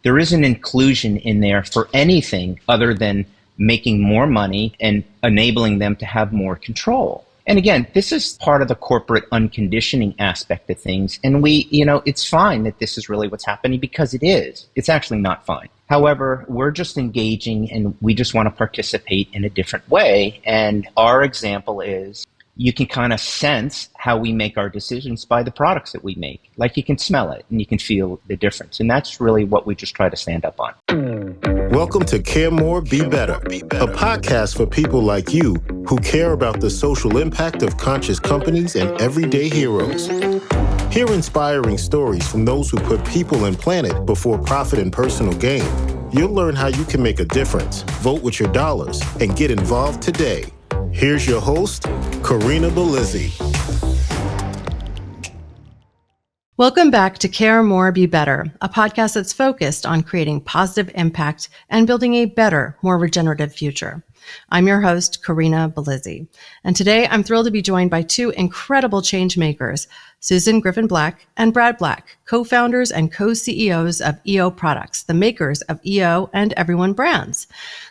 there isn't inclusion in there for anything other than making more money and enabling them to have more control. And again, this is part of the corporate unconditioning aspect of things. And it's fine that this is really what's happening because it is. It's actually not fine. However, we're just engaging and we just want to participate in a different way. And our example is you can kind of sense how we make our decisions by the products that we make. Like you can smell it and you can feel the difference. And that's really what we just try to stand up on. Welcome to Care More, Be Better, a podcast for people like you who care about the social impact of conscious companies and everyday heroes. Hear inspiring stories from those who put people and planet before profit and personal gain. You'll learn how you can make a difference, vote with your dollars, and get involved today. Here's your host, Corinna Bellizzi. Welcome back to Care More, Be Better, a podcast that's focused on creating positive impact and building a better, more regenerative future. I'm your host, Corinna Bellizzi, and today I'm thrilled to be joined by two incredible change makers, Susan Griffin-Black and Brad Black, co-founders and co-CEOs of EO Products, the makers of EO and Everyone brands.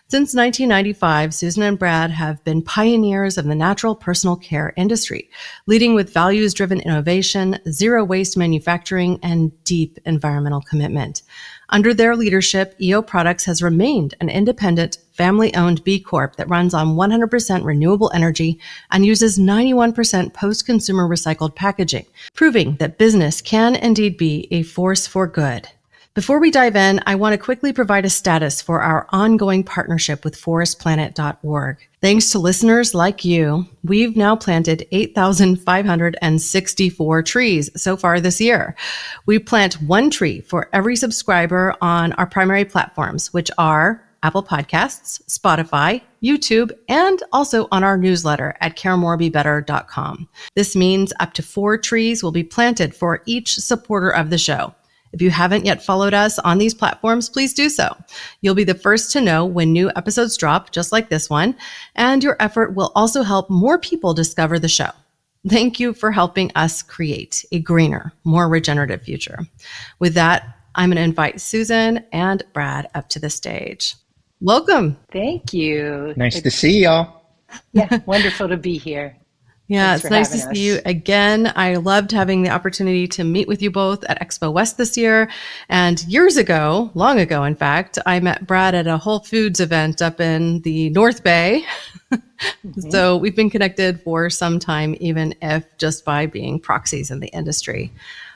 Since 1995, Susan and Brad have been pioneers of the natural personal care industry, leading with values-driven innovation, zero-waste manufacturing, and deep environmental commitment. Under their leadership, EO Products has remained an independent, family-owned B Corp that runs on 100% renewable energy and uses 91% post-consumer recycled packaging, proving that business can indeed be a force for good. Before we dive in, I want to quickly provide a status for our ongoing partnership with forestplanet.org. Thanks to listeners like you, we've now planted 8,564 trees so far this year. We plant one tree for every subscriber on our primary platforms, which are Apple Podcasts, Spotify, YouTube, and also on our newsletter at caremorebebetter.com. This means up to 4 trees will be planted for each supporter of the show. If you haven't yet followed us on these platforms, please do so. You'll be the first to know when new episodes drop, just like this one, and your effort will also help more people discover the show. Thank you for helping us create a greener, more regenerative future. With that, I'm going to invite Susan and Brad up to the stage. Welcome. Thank you. Nice to see y'all. Yeah, wonderful to be here. Yeah, Thanks it's nice to see you again. I loved having the opportunity to meet with you both at Expo West this year. And years ago, long ago, in fact, I met Brad at a Whole Foods event up in the North Bay. Mm-hmm. So we've been connected for some time, even if just by being proxies in the industry.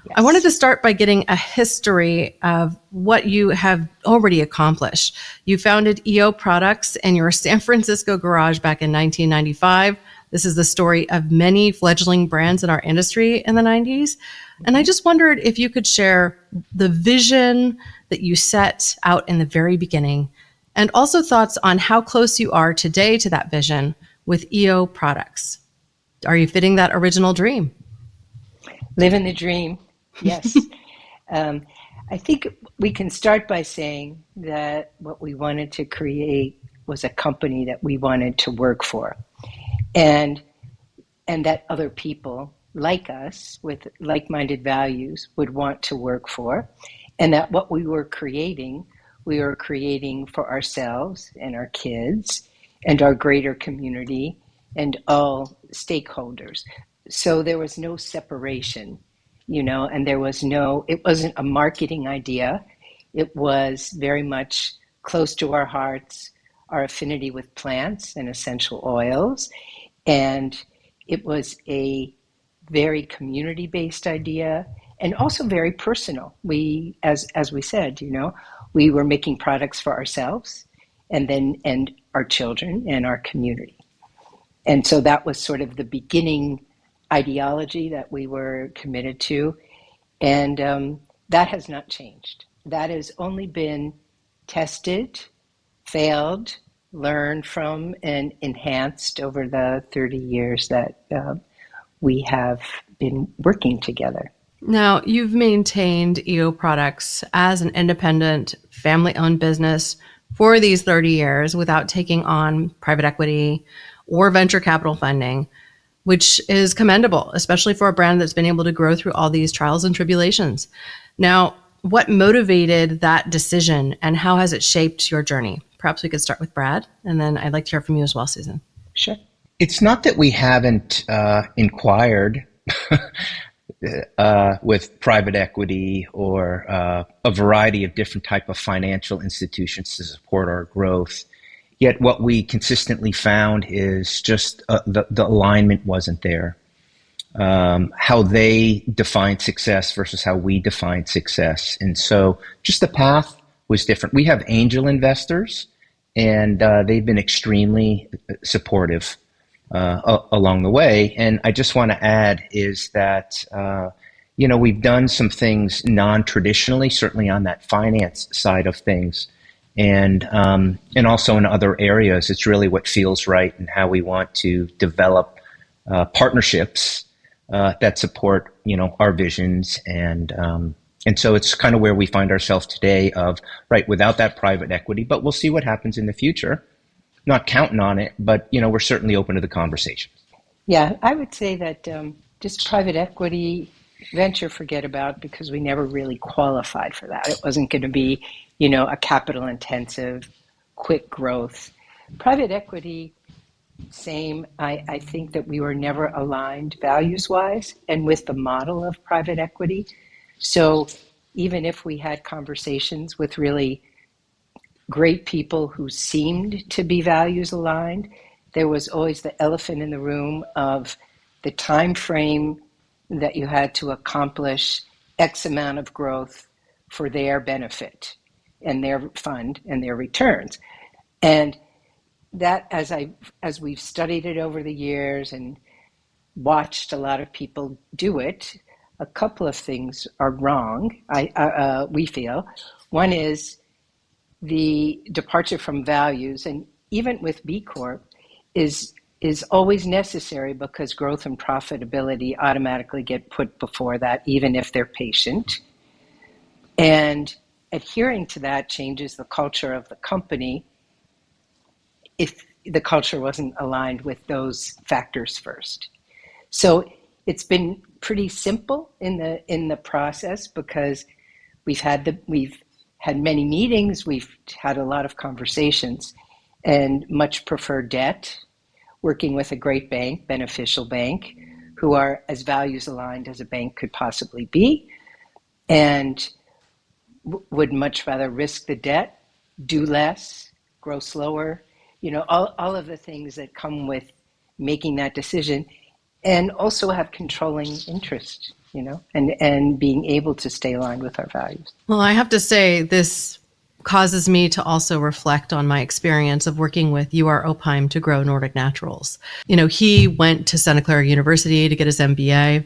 Yes. I wanted to start by getting a history of what you have already accomplished. You founded EO Products in your San Francisco garage back in 1995. This is the story of many fledgling brands in our industry in the 90s. And I just wondered if you could share the vision that you set out in the very beginning, and also thoughts on how close you are today to that vision with EO Products. Are you fitting that original dream? Living the dream, yes. I think we can start by saying that what we wanted to create was a company that we wanted to work for. And that other people like us with like-minded values would want to work for, and that what we were creating for ourselves and our kids and our greater community and all stakeholders. So there was no separation, and it wasn't a marketing idea. It was very much close to our hearts, our affinity with plants and essential oils. And it was a very community-based idea and also very personal. We, as we said, we were making products for ourselves and our children and our community. And so that was sort of the beginning ideology that we were committed to. And that has not changed. That has only been tested, failed, learned from, and enhanced over the 30 years that we have been working together. Now, you've maintained EO Products as an independent, family-owned business for these 30 years without taking on private equity or venture capital funding, which is commendable, especially for a brand that's been able to grow through all these trials and tribulations. Now, what motivated that decision and how has it shaped your journey? Perhaps we could start with Brad, and then I'd like to hear from you as well, Susan. Sure. It's not that we haven't inquired with private equity or a variety of different type of financial institutions to support our growth. Yet what we consistently found is just the alignment wasn't there. How they define success versus how we define success. And so just the path was different. We have angel investors, and they've been extremely supportive along the way. And I just want to add is that, we've done some things non-traditionally, certainly on that finance side of things. And also in other areas, it's really what feels right and how we want to develop partnerships that support, our visions. And so it's kind of where we find ourselves today of, right, without that private equity, but we'll see what happens in the future. Not counting on it, but, we're certainly open to the conversation. Yeah, I would say that just private equity venture, forget about, because we never really qualified for that. It wasn't going to be, a capital intensive, quick growth. Private equity, same. I think that we were never aligned values-wise and with the model of private equity. So even if we had conversations with really great people who seemed to be values aligned, there was always the elephant in the room of the time frame that you had to accomplish X amount of growth for their benefit and their fund and their returns. And that, as we've studied it over the years and watched a lot of people do it, a couple of things are wrong, we feel. One is the departure from values, and even with B Corp, is always necessary because growth and profitability automatically get put before that, even if they're patient. And adhering to that changes the culture of the company if the culture wasn't aligned with those factors first. So it's been pretty simple in the process because we've had many meetings, we've had a lot of conversations, and much prefer debt, working with a great bank, beneficial bank, who are as values aligned as a bank could possibly be, and would much rather risk the debt, do less, grow slower, all of the things that come with making that decision, and also have controlling interest, and being able to stay aligned with our values. Well, I have to say, this causes me to also reflect on my experience of working with UR Opheim to grow Nordic Naturals. He went to Santa Clara University to get his MBA.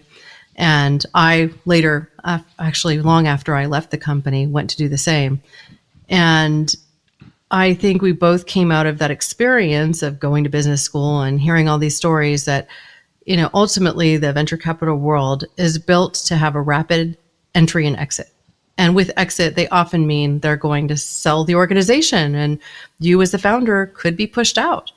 And I later, actually long after I left the company, went to do the same. And I think we both came out of that experience of going to business school and hearing all these stories that, ultimately the venture capital world is built to have a rapid entry and exit. And with exit, they often mean they're going to sell the organization and you as the founder could be pushed out.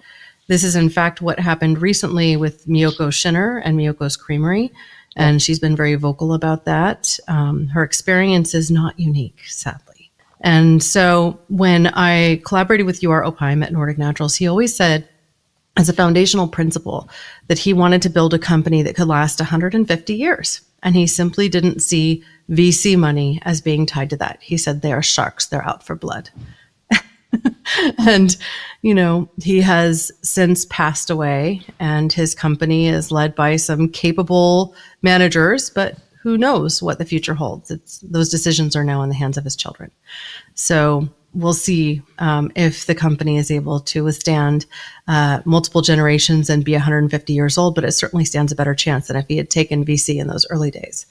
This is in fact what happened recently with Miyoko Schinner and Miyoko's Creamery. And she's been very vocal about that. Her experience is not unique, sadly. And so when I collaborated with UR Opheim at Nordic Naturals, he always said, as a foundational principle, that he wanted to build a company that could last 150 years. And he simply didn't see VC money as being tied to that. He said, they are sharks, they're out for blood. And, he has since passed away and his company is led by some capable managers, but who knows what the future holds. Those decisions are now in the hands of his children. So we'll see if the company is able to withstand multiple generations and be 150 years old, but it certainly stands a better chance than if he had taken VC in those early days.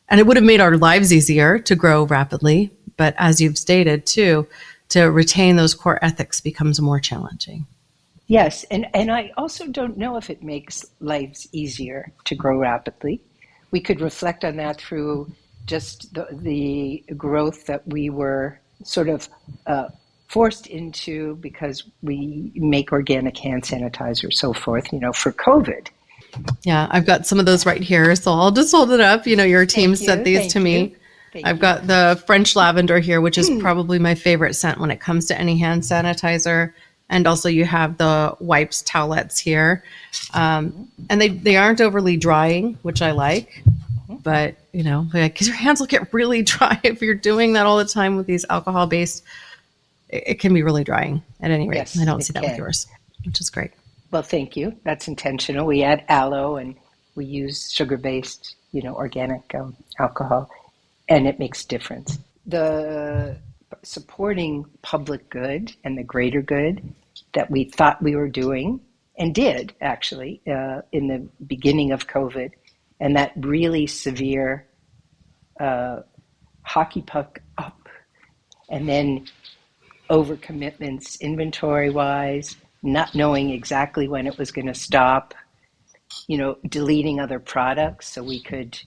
And it would have made our lives easier to grow rapidly. But as you've stated too, to retain those core ethics becomes more challenging. Yes, and I also don't know if it makes lives easier to grow rapidly. We could reflect on that through just the growth that we were sort of forced into because we make organic hand sanitizer, so forth, for COVID. Yeah, I've got some of those right here, so I'll just hold it up. Your team sent these to me. Thank I've you. got the French lavender here, which is probably my favorite scent when it comes to any hand sanitizer. And also you have the wipes towelettes here. And they aren't overly drying, which I like. But, because your hands will get really dry if you're doing that all the time with these alcohol-based, it can be really drying at any rate. Yes, I don't it see that with can. yours, which is great. Well, thank you. That's intentional. We add aloe and we use sugar-based, organic alcohol, and it makes a difference. The supporting public good and the greater good that we thought we were doing and did actually in the beginning of COVID, and that really severe hockey puck up, and then overcommitments inventory-wise, not knowing exactly when it was going to stop, deleting other products so we could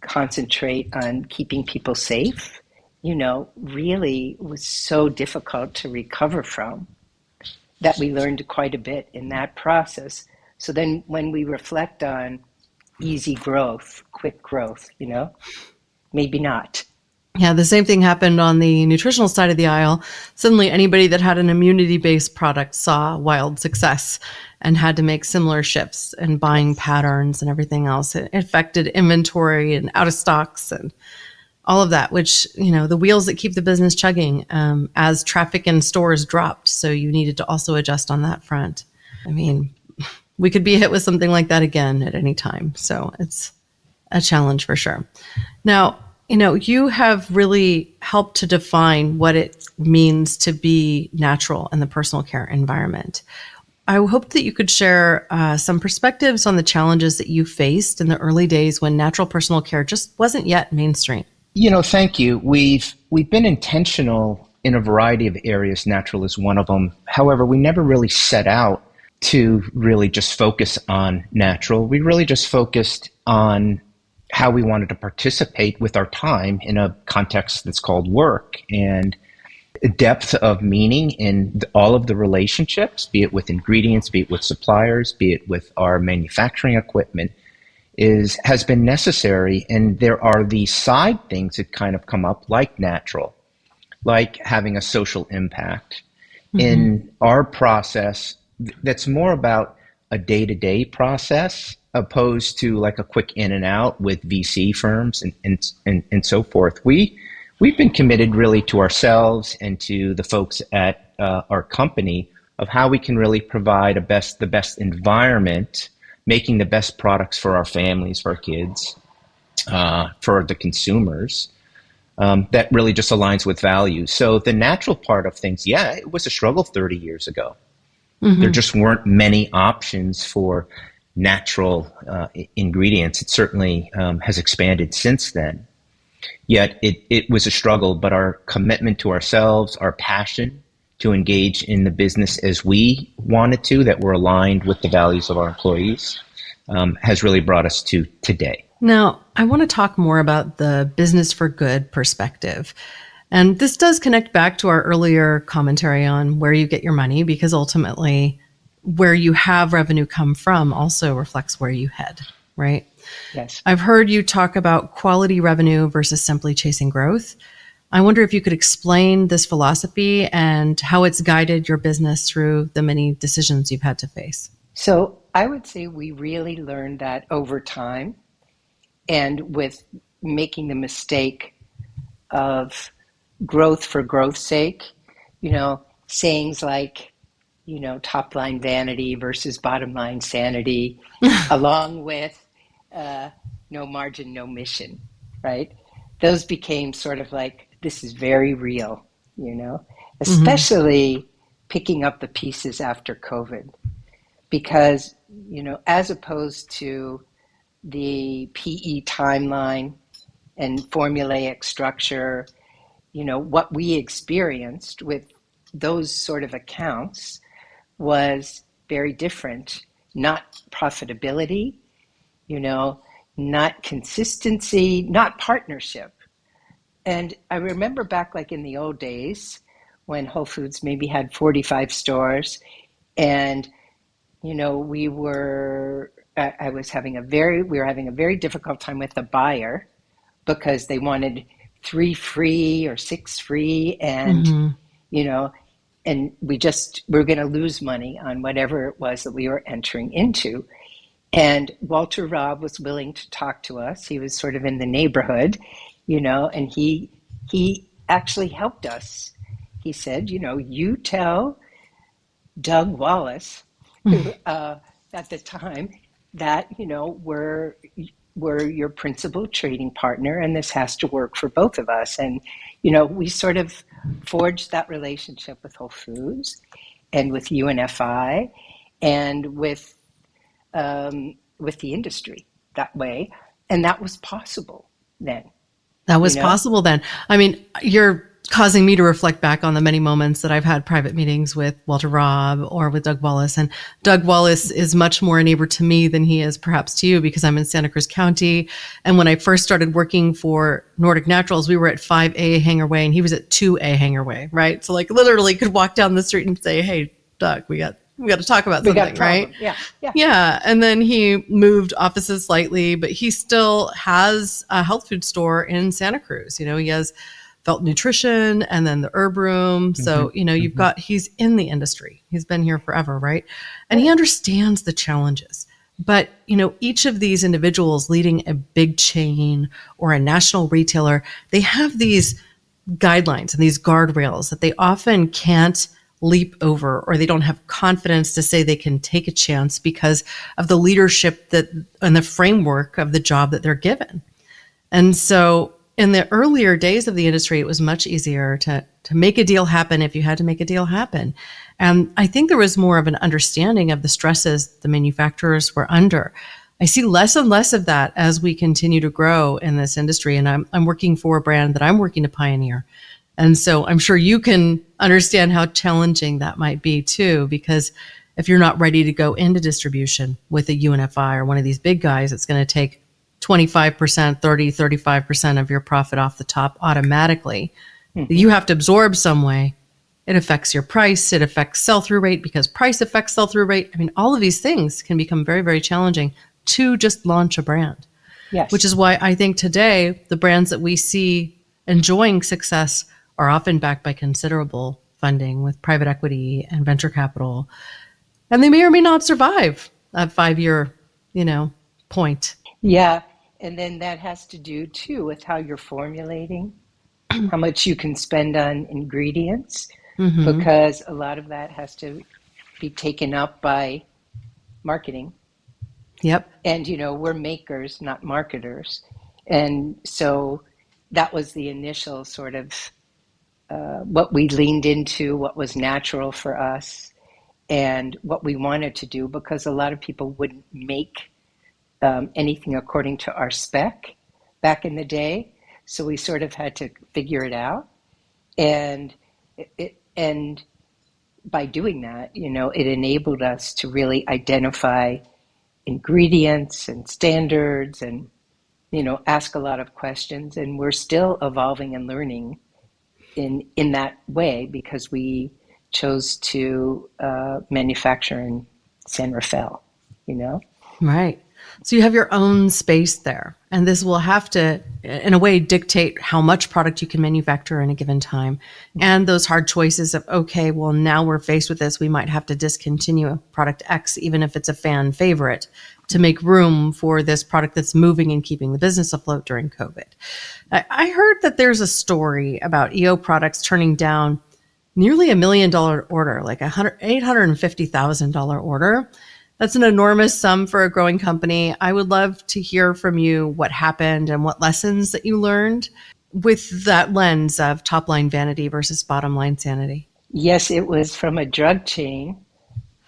concentrate on keeping people safe, really was so difficult to recover from that we learned quite a bit in that process. So then when we reflect on easy growth, quick growth, maybe not. Yeah, the same thing happened on the nutritional side of the aisle. Suddenly, anybody that had an immunity-based product saw wild success and had to make similar shifts in buying patterns and everything else. It affected inventory and out of stocks and all of that, which, the wheels that keep the business chugging as traffic in stores dropped. So you needed to also adjust on that front. I mean, we could be hit with something like that again at any time. So it's a challenge for sure. Now, you have really helped to define what it means to be natural in the personal care environment. I hope that you could share some perspectives on the challenges that you faced in the early days when natural personal care just wasn't yet mainstream. Thank you. We've been intentional in a variety of areas. Natural is one of them. However, we never really set out to really just focus on natural. We really just focused on how we wanted to participate with our time in a context that's called work, and depth of meaning in all of the relationships, be it with ingredients, be it with suppliers, be it with our manufacturing equipment, has been necessary. And there are these side things that kind of come up, like natural, like having a social impact. In our process, that's more about a day-to-day process opposed to like a quick in and out with VC firms and so forth. We've been committed really to ourselves and to the folks at our company of how we can really provide the best environment, making the best products for our families, for our kids, for the consumers, that really just aligns with values. So the natural part of things, yeah, it was a struggle 30 years ago. There just weren't many options for natural ingredients. It certainly has expanded since then. Yet it was a struggle, but our commitment to ourselves, our passion to engage in the business as we wanted to, that were aligned with the values of our employees, has really brought us to today. Now, I want to talk more about the business for good perspective. And this does connect back to our earlier commentary on where you get your money, because ultimately where you have revenue come from also reflects where you head, right? Yes. I've heard you talk about quality revenue versus simply chasing growth. I wonder if you could explain this philosophy and how it's guided your business through the many decisions you've had to face. So I would say we really learned that over time, and with making the mistake of growth for growth's sake, sayings like, top line vanity versus bottom line sanity, along with no margin, no mission, right? Those became sort of like, this is very real, especially picking up the pieces after COVID. Because, as opposed to the PE timeline and formulaic structure, what we experienced with those sort of accounts was very different. Not profitability, not consistency, not partnership. And I remember back like in the old days when Whole Foods maybe had 45 stores, and we were having a very difficult time with the buyer because they wanted 3 free or 6 free, and Mm-hmm. you know, and we're going to lose money on whatever it was that we were entering into. And Walter Robb was willing to talk to us. He was sort of in the neighborhood, and he actually helped us. He said, you tell Doug Wallace, who at the time, that we're your principal trading partner, and this has to work for both of us. And we sort of forged that relationship with Whole Foods and with UNFI and with the industry that way, and that was possible then. That was possible then. I mean, you're causing me to reflect back on the many moments that I've had private meetings with Walter Robb or with Doug Wallace. And Doug Wallace is much more a neighbor to me than he is perhaps to you, because I'm in Santa Cruz County. And when I first started working for Nordic Naturals, we were at 5A Hangar Way and he was at 2A Hangar Way, right? So like literally could walk down the street and say, hey, Doug, we got to talk about something, right? Yeah. And then he moved offices slightly, but he still has a health food store in Santa Cruz. He has Felt Nutrition and then the Herb Room. So, he's in the industry. He's been here forever, right? And he understands the challenges. But, each of these individuals leading a big chain or a national retailer, they have these guidelines and these guardrails that they often can't leap over, or they don't have confidence to say they can take a chance because of the leadership and the framework of the job that they're given. And so in the earlier days of the industry, it was much easier to make a deal happen if you had to make a deal happen. And I think there was more of an understanding of the stresses the manufacturers were under. I see less and less of that as we continue to grow in this industry. And I'm working for a brand that I'm working to pioneer. And so I'm sure you can understand how challenging that might be too, because if you're not ready to go into distribution with a UNFI or one of these big guys, it's going to take 25%, 30, 35% of your profit off the top automatically. Mm-hmm. You have to absorb some way. It affects your price. It affects sell-through rate because price affects sell-through rate. I mean, all of these things can become very, very challenging to just launch a brand. Yes. Which is why I think today the brands that we see enjoying success are often backed by considerable funding with private equity and venture capital. And they may or may not survive that 5-year, point. Yeah. And then that has to do too with how you're formulating, how much you can spend on ingredients, mm-hmm. because a lot of that has to be taken up by marketing. Yep. And, we're makers, not marketers. And so that was the initial sort of what we leaned into, what was natural for us, and what we wanted to do, because a lot of people wouldn't make anything according to our spec back in the day. So we sort of had to figure it out. And by doing that, it enabled us to really identify ingredients and standards and, ask a lot of questions. And we're still evolving and learning in that way, because we chose to manufacture in San Rafael, Right. So you have your own space there, and this will have to, in a way, dictate how much product you can manufacture in a given time. And those hard choices of, okay, well, now we're faced with this. We might have to discontinue product X, even if it's a fan favorite, to make room for this product that's moving and keeping the business afloat during COVID. I heard that there's a story about EO products turning down nearly $1 million order, like $850,000 order. That's an enormous sum for a growing company. I would love to hear from you what happened and what lessons that you learned with that lens of top line vanity versus bottom line sanity. Yes, it was from a drug chain,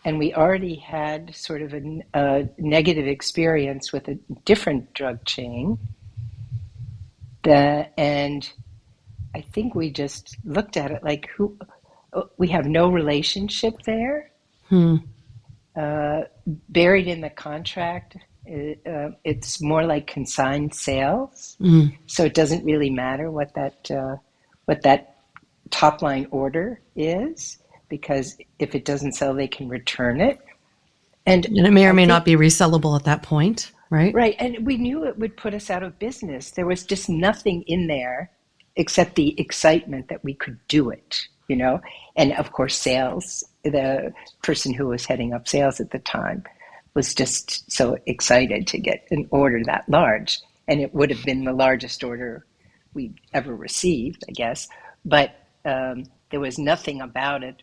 and we already had sort of a negative experience with a different drug chain. And I think we just looked at it like, we have no relationship there. Buried in the contract, it's more like consigned sales. So it doesn't really matter what that top line order is, because if it doesn't sell, they can return it. And it may or may not be resellable at that point, right? Right. And we knew it would put us out of business. There was just nothing in there except the excitement that we could do it, you know? And of course, sales, the person who was heading up sales at the time was just so excited to get an order that large. And it would have been the largest order we'd ever received, I guess. But there was nothing about it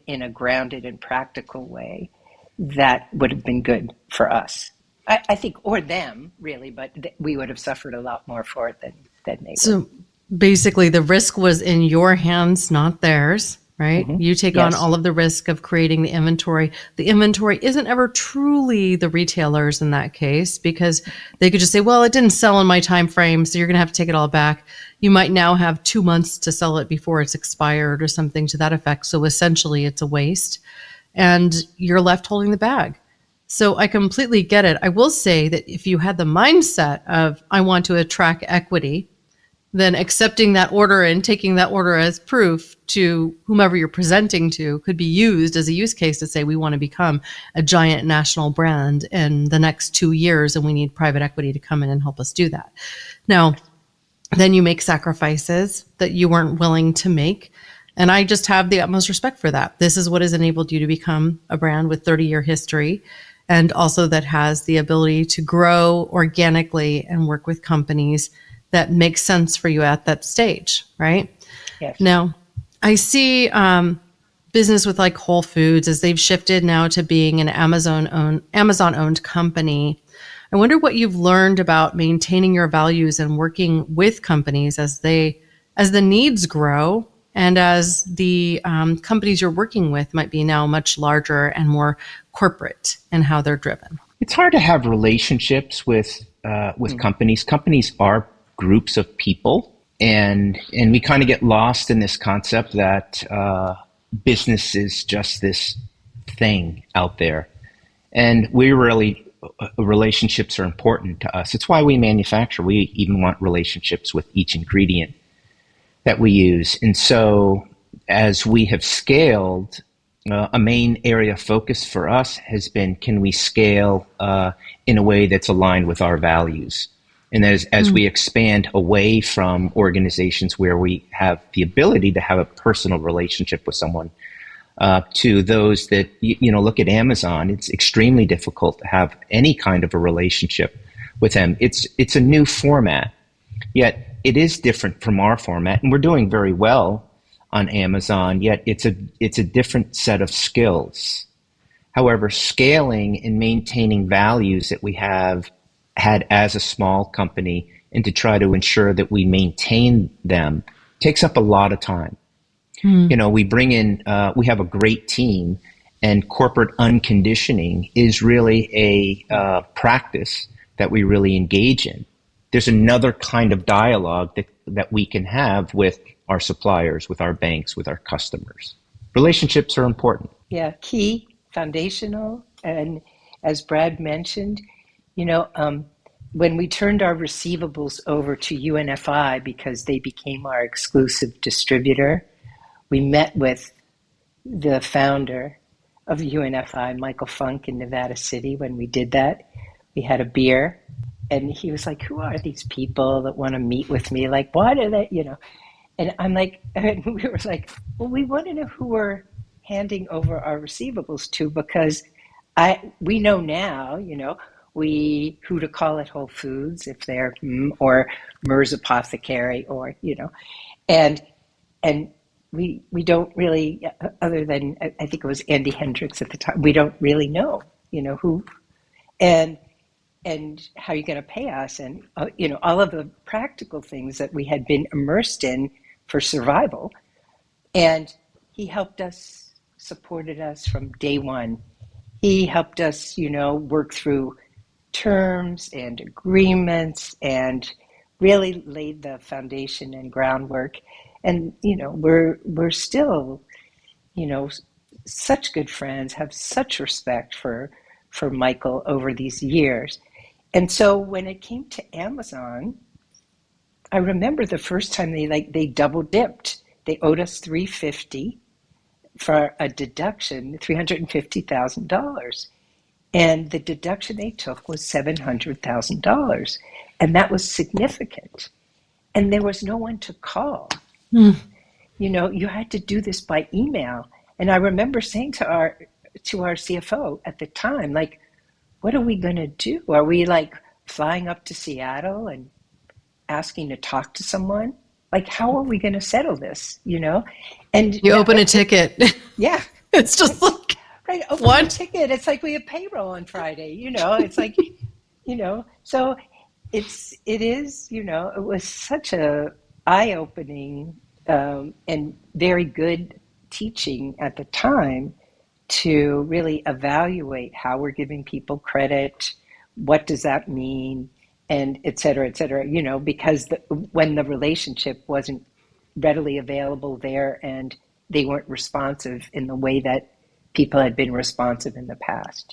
in a grounded and practical way that would have been good for us. I think, or them, really, but we would have suffered a lot more for it than they would. So basically, the risk was in your hands, not theirs, right? Mm-hmm. You take on Yes. all of the risk of creating the inventory. The inventory isn't ever truly the retailer's in that case, because they could just say, well, it didn't sell in my time frame, so you're going to have to take it all back. You might now have 2 months to sell it before it's expired or something to that effect. So essentially, it's a waste, and you're left holding the bag. So I completely get it. I will say that if you had the mindset of, I want to attract equity, then accepting that order and taking that order as proof to whomever you're presenting to could be used as a use case to say, we want to become a giant national brand in the next 2 years, and we need private equity to come in and help us do that. Now, then you make sacrifices that you weren't willing to make. And I just have the utmost respect for that. This is what has enabled you to become a brand with 30-year history, and also that has the ability to grow organically and work with companies that make sense for you at that stage, right? Yes. Now, I see business with like Whole Foods as they've shifted now to being an Amazon-owned company. I wonder what you've learned about maintaining your values and working with companies as the needs grow, and as the companies you're working with might be now much larger and more corporate in how they're driven. It's hard to have relationships with companies. Companies are groups of people, and we kind of get lost in this concept that business is just this thing out there, and relationships are important to us. It's why we manufacture. We even want relationships with each ingredient that we use. And so as we have scaled, a main area of focus for us has been, can we scale in a way that's aligned with our values? And as we expand away from organizations where we have the ability to have a personal relationship with someone, to those that, look at Amazon, it's extremely difficult to have any kind of a relationship with them. It's a new format, yet it is different from our format, and we're doing very well on Amazon, yet it's a different set of skills. However, scaling and maintaining values that we have had as a small company, and to try to ensure that we maintain them, takes up a lot of time. We bring in, we have a great team, and corporate unconditioning is really a practice that we really engage in. There's another kind of dialogue that we can have with our suppliers, with our banks, with our customers. Relationships are important. Yeah, key, foundational. And as Brad mentioned, when we turned our receivables over to UNFI because they became our exclusive distributor, we met with the founder of UNFI, Michael Funk, in Nevada City. When we did that, we had a beer, and he was like, who are these people that want to meet with me? Like, why do they, And I'm like, and we were like, well, we want to know who we're handing over our receivables to, because we know now, who to call at Whole Foods if they're, or Mer's Apothecary, or, and we don't really, other than, I think it was Andy Hendricks at the time, we don't really know, who, and how you're going to pay us, and, all of the practical things that we had been immersed in for survival. And he helped us, supported us from day one. He helped us, work through terms and agreements, and really laid the foundation and groundwork. And, we're still, such good friends, have such respect for Michael over these years. And so when it came to Amazon, I remember the first time they double dipped. They owed us $350 for a deduction, $350,000. And the deduction they took was $700,000. And that was significant. And there was no one to call. You had to do this by email. And I remember saying to our CFO at the time, like, what are we going to do? Are we like flying up to Seattle and asking to talk to someone? Like, how are we going to settle this? And you open a ticket. Yeah. It's just like, right. Open what? a ticket. It's like we have payroll on Friday, it's like, so it was such a eye-opening and very good teaching at the time to really evaluate how we're giving people credit, what does that mean, and et cetera, because when the relationship wasn't readily available there and they weren't responsive in the way that people had been responsive in the past.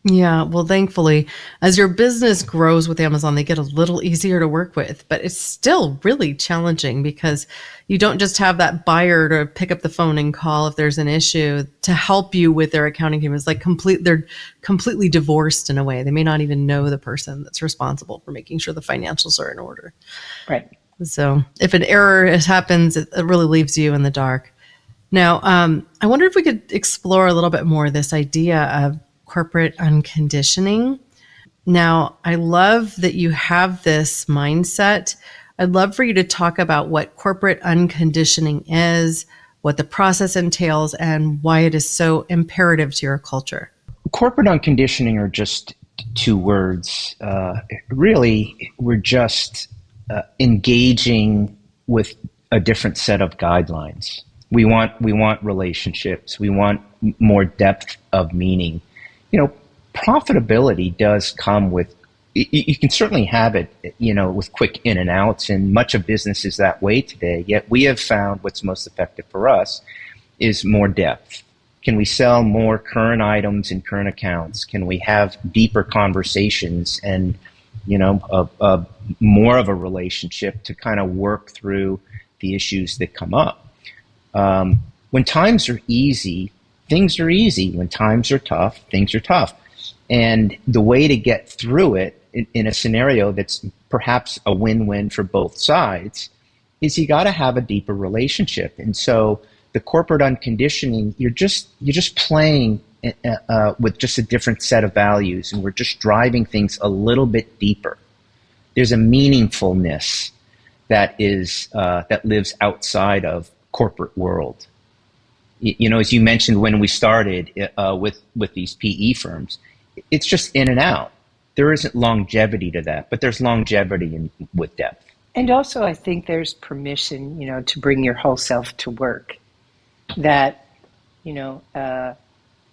Yeah, well, thankfully, as your business grows with Amazon, they get a little easier to work with, but it's still really challenging because you don't just have that buyer to pick up the phone and call if there's an issue to help you with their accounting team. It's like they're completely divorced in a way. They may not even know the person that's responsible for making sure the financials are in order. Right. So if an error happens, it really leaves you in the dark. Now, I wonder if we could explore a little bit more this idea of corporate unconditioning. Now, I love that you have this mindset. I'd love for you to talk about what corporate unconditioning is, what the process entails, and why it is so imperative to your culture. Corporate unconditioning are just two words. Really, we're just engaging with a different set of guidelines. We want relationships. We want more depth of meaning. Profitability does come with, you can certainly have it, with quick in and outs, and much of business is that way today. Yet we have found what's most effective for us is more depth. Can we sell more current items in current accounts? Can we have deeper conversations and, more of a relationship to kind of work through the issues that come up? When times are easy, things are easy. When times are tough, things are tough. And the way to get through it in a scenario that's perhaps a win-win for both sides is you got to have a deeper relationship. And so the corporate unconditioning, you're just playing with just a different set of values, and we're just driving things a little bit deeper. There's a meaningfulness that lives outside of corporate world. As you mentioned when we started with these PE firms, it's just in and out. There isn't longevity to that, but there's longevity with depth. And also, I think there's permission, to bring your whole self to work. That,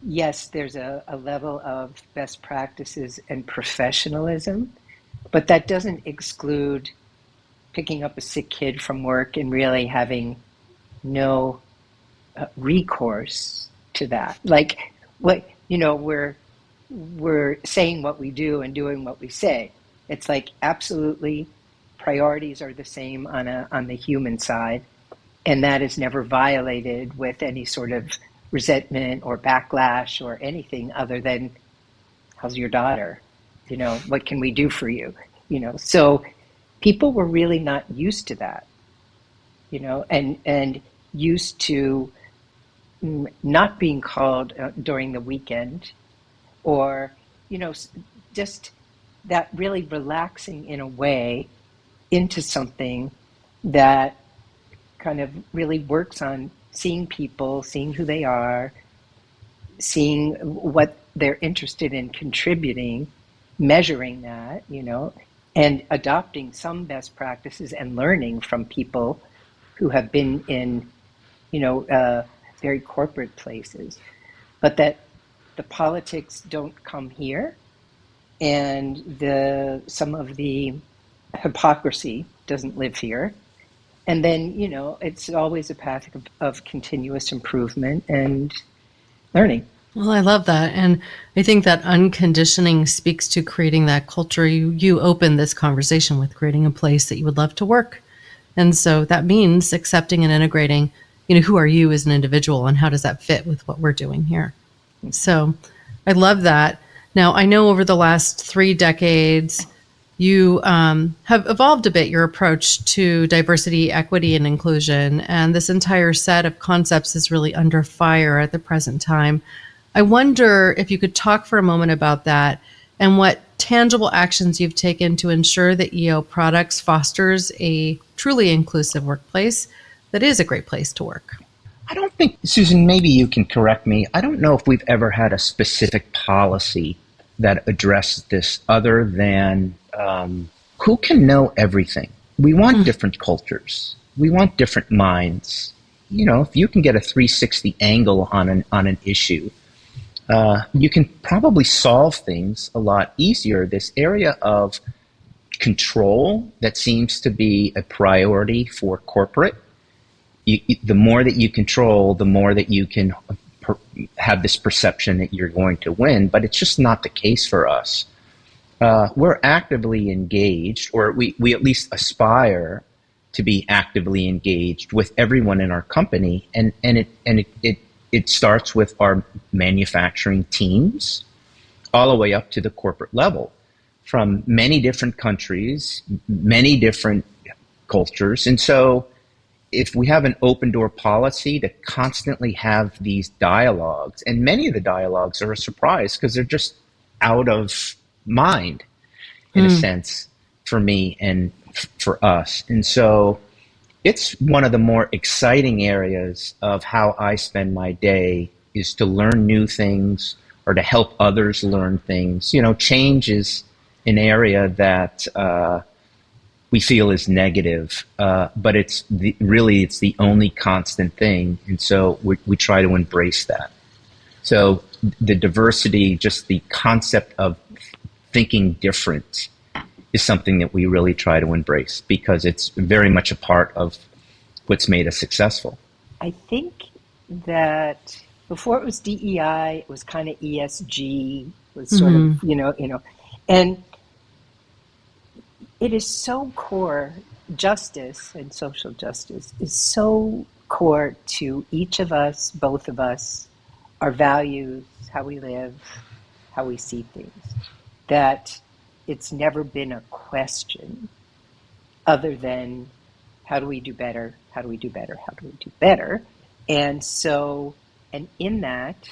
yes, there's a level of best practices and professionalism, but that doesn't exclude picking up a sick kid from work and really having no recourse to that. Like, we're saying what we do and doing what we say. It's like absolutely priorities are the same on the human side, and that is never violated with any sort of resentment or backlash or anything other than, how's your daughter? What can we do for you? So people were really not used to that, and used to not being called during the weekend, or, just that really relaxing in a way into something that kind of really works on seeing people, seeing who they are, seeing what they're interested in contributing, measuring that, and adopting some best practices and learning from people who have been in, very corporate places, but that the politics don't come here, and some of the hypocrisy doesn't live here. And then, it's always a path of continuous improvement and learning. Well, I love that. And I think that unconditioning speaks to creating that culture. You opened this conversation with creating a place that you would love to work. And so that means accepting and integrating, who are you as an individual and how does that fit with what we're doing here? So I love that. Now, I know over the last 3 decades, you have evolved a bit your approach to diversity, equity, and inclusion, and this entire set of concepts is really under fire at the present time. I wonder if you could talk for a moment about that and what tangible actions you've taken to ensure that EO Products fosters a truly inclusive workplace that is a great place to work. I don't think, Susan, maybe you can correct me. I don't know if we've ever had a specific policy that addressed this other than who can know everything. We want different cultures. We want different minds. You know, if you can get a 360 angle on an issue, you can probably solve things a lot easier. This area of control that seems to be a priority for corporate, the more that you control, the more that you can have this perception that you're going to win, but it's just not the case for us. We're actively engaged, or we at least aspire to be actively engaged with everyone in our company, and it starts with our manufacturing teams all the way up to the corporate level, from many different countries, many different cultures. And so if we have an open door policy to constantly have these dialogues, and many of the dialogues are a surprise because they're just out of mind, in a sense, for me and for us. And so it's one of the more exciting areas of how I spend my day, is to learn new things or to help others learn things. You know, change is an area that we feel is negative, but it's the only constant thing. And so we try to embrace that. So the diversity, just the concept of thinking different, is something that we really try to embrace because it's very much a part of what's made us successful. I think that before it was DEI, it was kind of ESG, was sort of, and it is so core. Justice and social justice is so core to each of us, both of us, our values, how we live, how we see things, that it's never been a question other than how do we do better? How do we do better? How do we do better? And so, and in that,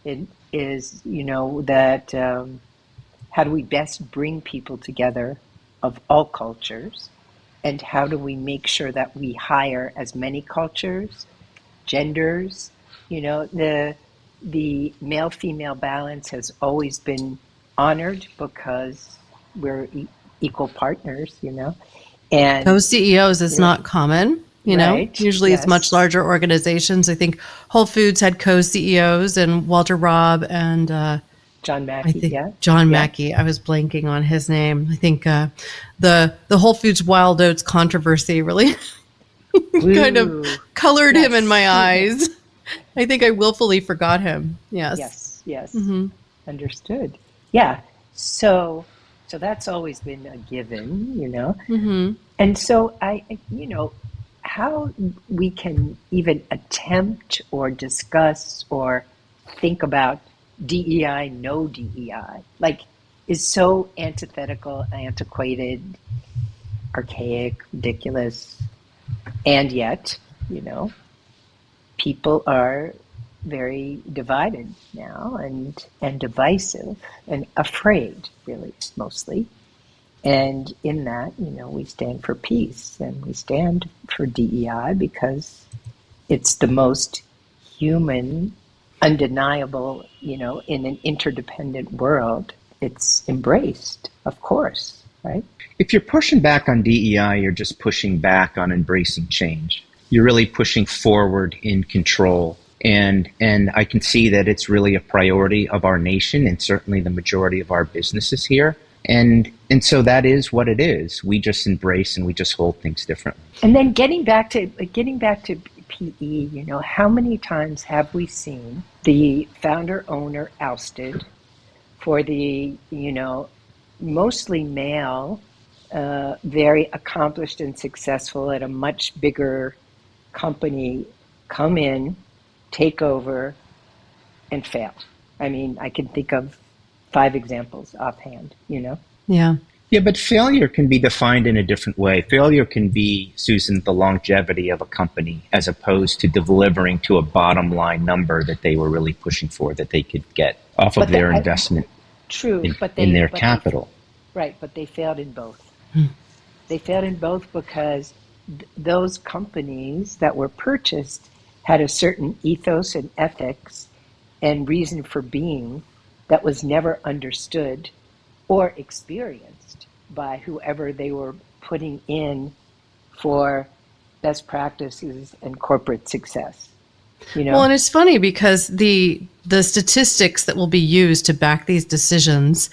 it is, that how do we best bring people together of all cultures? And how do we make sure that we hire as many cultures, genders? The male-female balance has always been honored because we're equal partners, and co-CEOs is not common, right, usually yes. It's much larger organizations. I think Whole Foods had co-CEOs, and Walter Robb and John Mackey, John Mackey. I was blanking on his name. I think the Whole Foods Wild Oats controversy really kind of colored him in my eyes. I think I willfully forgot him. Yes. Mm-hmm. Understood. Yeah. So that's always been a given, Mm-hmm. And so how we can even attempt or discuss or think about DEI, no DEI, is so antithetical, antiquated, archaic, ridiculous, and yet, people are very divided now and divisive and afraid, really, mostly. And in that, we stand for peace and we stand for DEI because it's the most human, undeniable, in an interdependent world, it's embraced, of course, right? If you're pushing back on DEI, you're just pushing back on embracing change. You're really pushing forward in control. And I can see that it's really a priority of our nation and certainly the majority of our businesses here. And so that is what it is. We just embrace and we just hold things differently. And then getting back to PE, how many times have we seen the founder owner ousted for the, mostly male, very accomplished and successful at a much bigger company come in, take over, and fail? I mean, I can think of 5 examples offhand, you know? Yeah. Yeah, but failure can be defined in a different way. Failure can be, Susan, the longevity of a company as opposed to delivering to a bottom line number that they were really pushing for, that they could get off of their investment True, in their capital. Right, but they failed in both. They failed in both because those companies that were purchased had a certain ethos and ethics and reason for being that was never understood or experienced by whoever they were putting in for best practices and corporate success. You know? Well, and it's funny because the statistics that will be used to back these decisions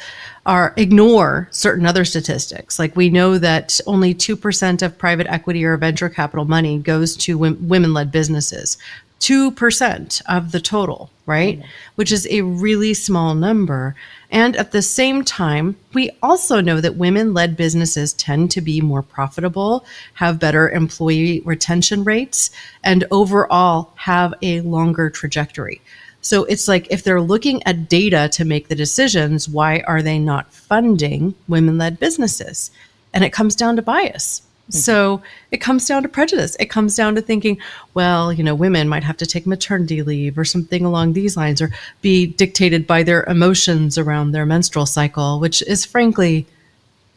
ignore certain other statistics. Like we know that only 2% of private equity or venture capital money goes to women-led businesses. 2% of the total, right? Mm-hmm. Which is a really small number. And at the same time, we also know that women-led businesses tend to be more profitable, have better employee retention rates, and overall have a longer trajectory. So it's like if they're looking at data to make the decisions, why are they not funding women-led businesses? And it comes down to bias. So it comes down to prejudice. It comes down to thinking, well, you know, women might have to take maternity leave or something along these lines, or be dictated by their emotions around their menstrual cycle, which is frankly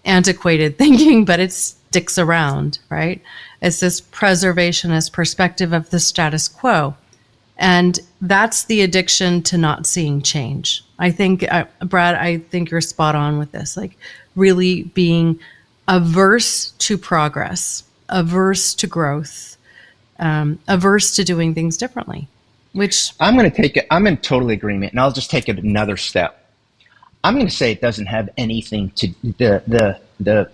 antiquated thinking, but it sticks around, right? It's this preservationist perspective of the status quo. And that's the addiction to not seeing change. I think, Brad, I think you're spot on with this, like really being averse to progress, averse to growth, averse to doing things differently, which I'm going to take it. I'm in total agreement, and I'll just take it another step. I'm going to say it doesn't have anything to the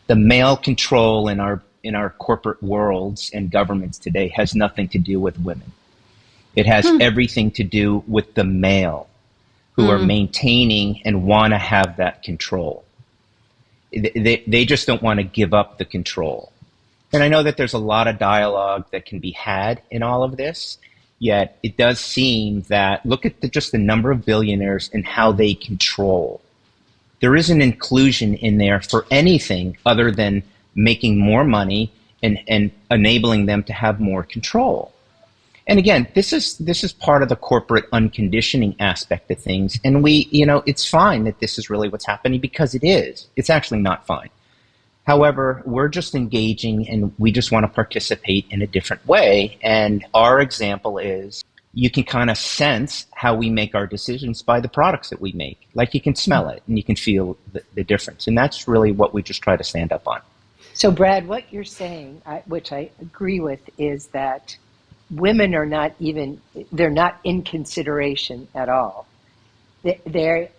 male control in our corporate worlds and governments today has nothing to do with women. It has everything to do with the male who are maintaining and want to have that control. They just don't want to give up the control. And I know that there's a lot of dialogue that can be had in all of this, yet it does seem that, look at just the number of billionaires and how they control. There is an inclusion in there for anything other than making more money and enabling them to have more control. And again, this is part of the corporate unconditioning aspect of things. And it's fine that this is really what's happening, because it is. It's actually not fine. However, we're just engaging and we just want to participate in a different way. And our example is you can kind of sense how we make our decisions by the products that we make. Like you can smell it and you can feel the difference. And that's really what we just try to stand up on. So Brad, what you're saying, which I agree with, is that women are they're not in consideration at all. They're,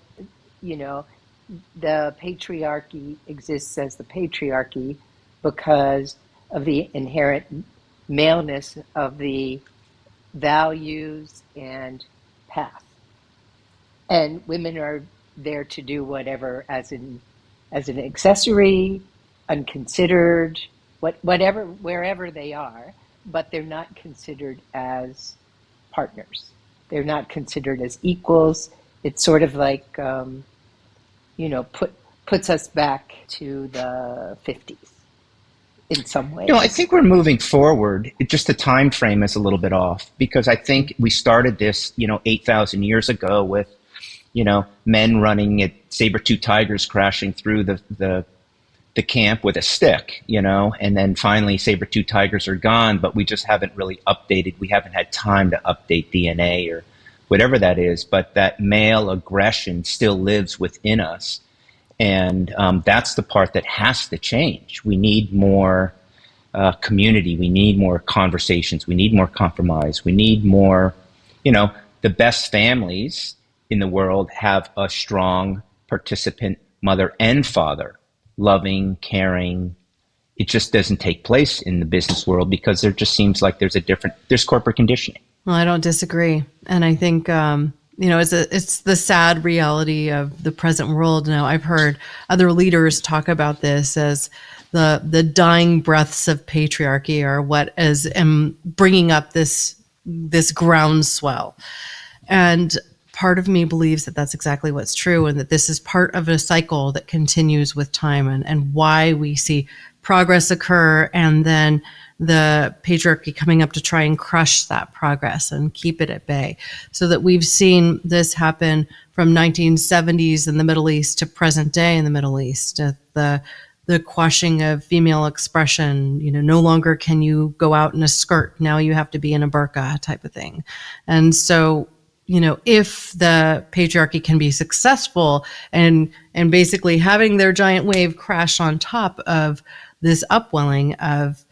the patriarchy exists as the patriarchy because of the inherent maleness of the values and path. And women are there to do whatever as an accessory, unconsidered, whatever, wherever they are. But they're not considered as partners. They're not considered as equals. It's sort of like, puts us back to the 50s in some ways. I think we're moving forward. Just the time frame is a little bit off, because I think we started this, 8,000 years ago with, men running at saber-toothed tigers crashing through the camp with a stick, and then finally saber-toothed tigers are gone, but we just haven't really updated. We haven't had time to update DNA or whatever that is, but that male aggression still lives within us. And that's the part that has to change. We need more community. We need more conversations. We need more compromise. We need more, the best families in the world have a strong participant mother and father. Loving, caring. It just doesn't take place in the business world because there just seems like there's corporate conditioning. Well, I don't disagree. And I think, it's the sad reality of the present world. Now, I've heard other leaders talk about this as the dying breaths of patriarchy, or what is bringing up this groundswell. And part of me believes that that's exactly what's true, and that this is part of a cycle that continues with time, and why we see progress occur and then the patriarchy coming up to try and crush that progress and keep it at bay. So that we've seen this happen from 1970s in the Middle East to present day in the Middle East. The quashing of female expression, no longer can you go out in a skirt. Now you have to be in a burqa type of thing. And so, if the patriarchy can be successful and basically having their giant wave crash on top of this upwelling of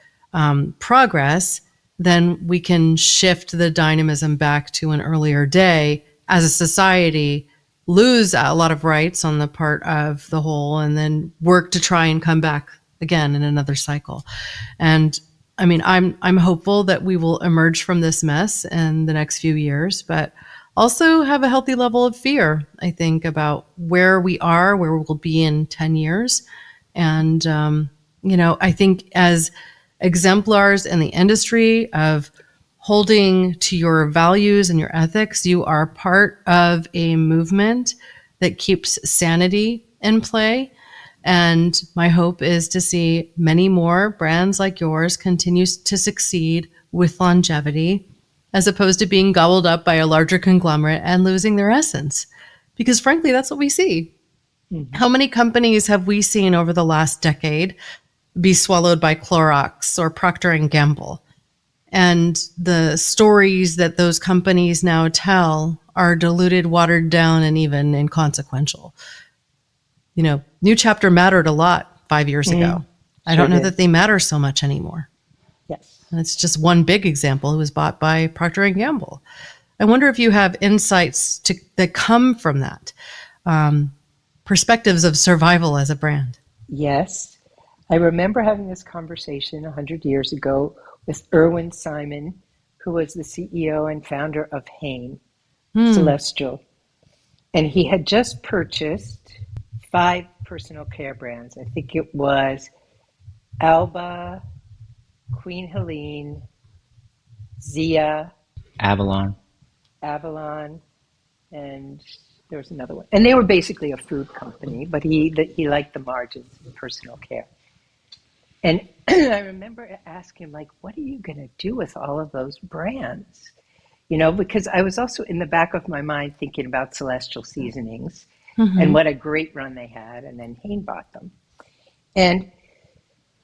progress, then we can shift the dynamism back to an earlier day as a society, lose a lot of rights on the part of the whole, and then work to try and come back again in another cycle. And I mean, I'm hopeful that we will emerge from this mess in the next few years, but also have a healthy level of fear, I think, about where we are, where we'll be in 10 years. And, I think as exemplars in the industry of holding to your values and your ethics, you are part of a movement that keeps sanity in play. And my hope is to see many more brands like yours continue to succeed with longevity, as opposed to being gobbled up by a larger conglomerate and losing their essence. Because frankly, that's what we see. Mm-hmm. How many companies have we seen over the last decade be swallowed by Clorox or Procter & Gamble? And the stories that those companies now tell are diluted, watered down, and even inconsequential. New Chapter mattered a lot 5 years ago. I don't know that they matter so much anymore. Yes. And it's just one big example. It was bought by Procter & Gamble. I wonder if you have insights that come from that, perspectives of survival as a brand. Yes. I remember having this conversation 100 years ago with Irwin Simon, who was the CEO and founder of Hain Celestial. And he had just purchased 5 personal care brands. I think it was Alba, Queen Helene, Zia, Avalon, and there was another one. And they were basically a food company, but he liked the margins in personal care. And I remember asking him, what are you going to do with all of those brands? Because I was also in the back of my mind thinking about Celestial Seasonings and what a great run they had, and then Hain bought them. And,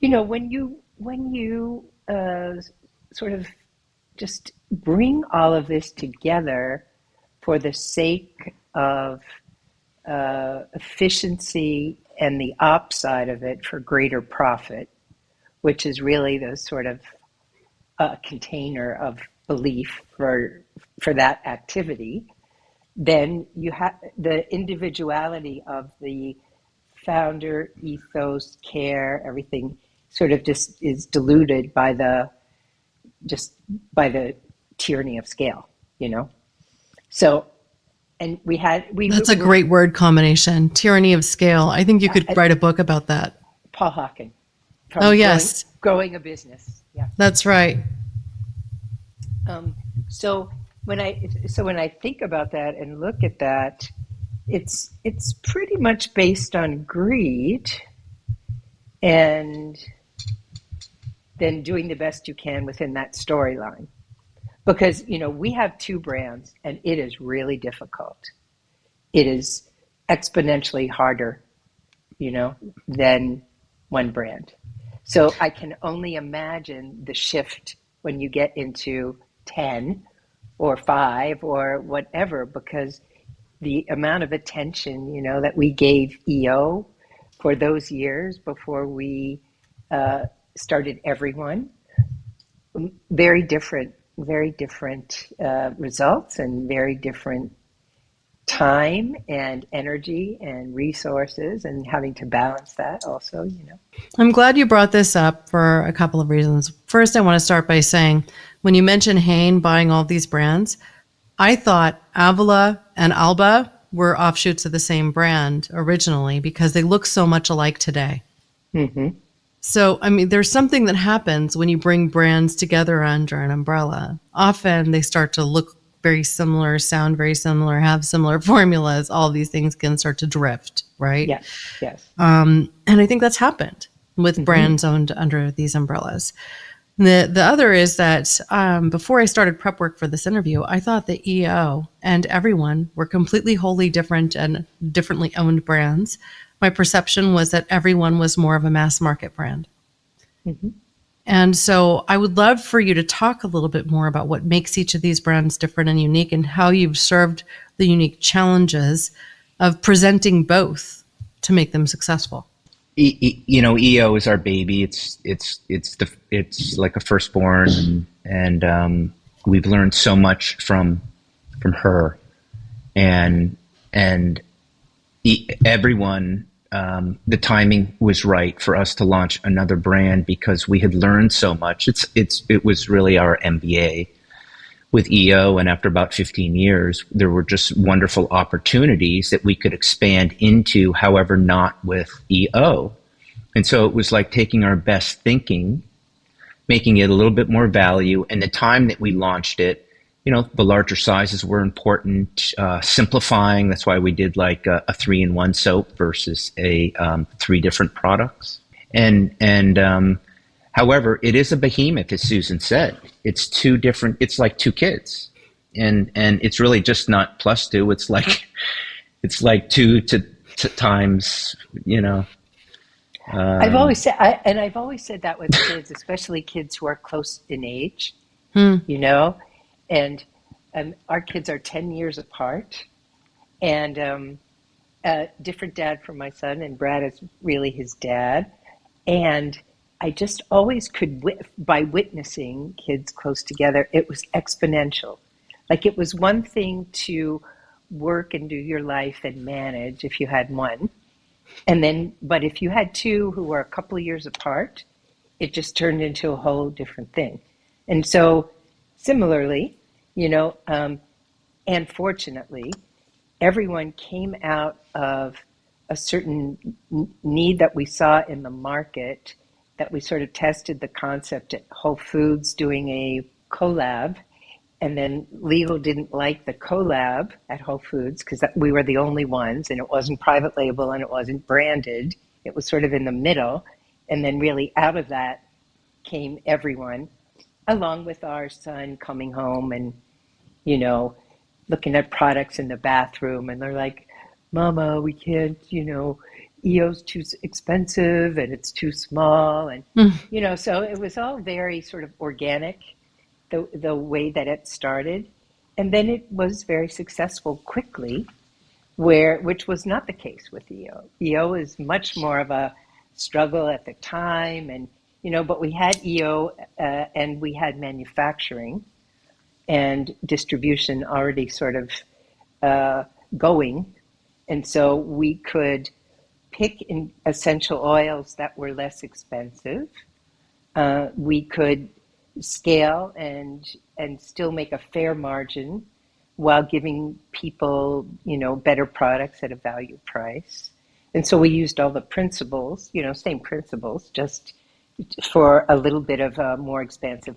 when you sort of just bring all of this together for the sake of efficiency and the op side of it for greater profit, which is really the sort of container of belief for that activity, then you have the individuality of the founder, ethos, care, everything sort of just is diluted by the tyranny of scale, So, and that's a great word combination, tyranny of scale. I think you could write a book about that. Paul Hawken. Yes. Growing a business. Yeah. That's right. So when I think about that and look at that, it's pretty much based on greed and then doing the best you can within that storyline. Because, we have 2 brands and it is really difficult. It is exponentially harder, than one brand. So I can only imagine the shift when you get into 10 or 5 or whatever, because the amount of attention, that we gave EO for those years before we started everyone, very different results and very different time and energy and resources, and having to balance that also, I'm glad you brought this up for a couple of reasons. First, I want to start by saying, when you mentioned Hain buying all these brands, I thought Avila and Alba were offshoots of the same brand originally because they look so much alike today. Mm-hmm. So, there's something that happens when you bring brands together under an umbrella. Often they start to look very similar, sound very similar, have similar formulas, all these things can start to drift, right? Yes. And I think that's happened with brands owned under these umbrellas. The other is that before I started prep work for this interview, I thought that EO and Everyone were completely wholly different and differently owned brands. My perception was that Everyone was more of a mass market brand. And so I would love for you to talk a little bit more about what makes each of these brands different and unique, and how you've served the unique challenges of presenting both to make them successful. EO is our baby. It's like a firstborn, and we've learned so much from her, and Everyone. The timing was right for us to launch another brand because we had learned so much. It was really our MBA with EO, and after about 15 years, there were just wonderful opportunities that we could expand into, however, not with EO. And so it was like taking our best thinking, making it a little bit more value, and the time that we launched it, the larger sizes were important, simplifying. That's why we did like a 3-in-1 soap versus a 3 different products. And however, it is a behemoth, as Susan said. It's like 2 kids. And it's really just not plus 2. It's like 2 times, I've always said that with kids, especially kids who are close in age, and our kids are 10 years apart, and a different dad for my son, and Brad is really his dad. And I just always could, by witnessing kids close together, it was exponential. Like, it was one thing to work and do your life and manage if you had one. But if you had 2 who were a couple of years apart, it just turned into a whole different thing. And so similarly, and fortunately, Everyone came out of a certain need that we saw in the market, that we sort of tested the concept at Whole Foods doing a collab. And then legal didn't like the collab at Whole Foods because we were the only ones, and it wasn't private label and it wasn't branded. It was sort of in the middle. And then really out of that came Everyone, along with our son coming home and, looking at products in the bathroom. And they're like, Mama, we can't, EO's too expensive and it's too small. And, so it was all very sort of organic, the way that it started. And then it was very successful quickly, which was not the case with EO. EO is much more of a struggle at the time. And, but we had EO and we had manufacturing and distribution already sort of going. And so we could pick in essential oils that were less expensive. We could scale and still make a fair margin while giving people, better products at a value price. And so we used all the principles, same principles, just for a little bit of a more expansive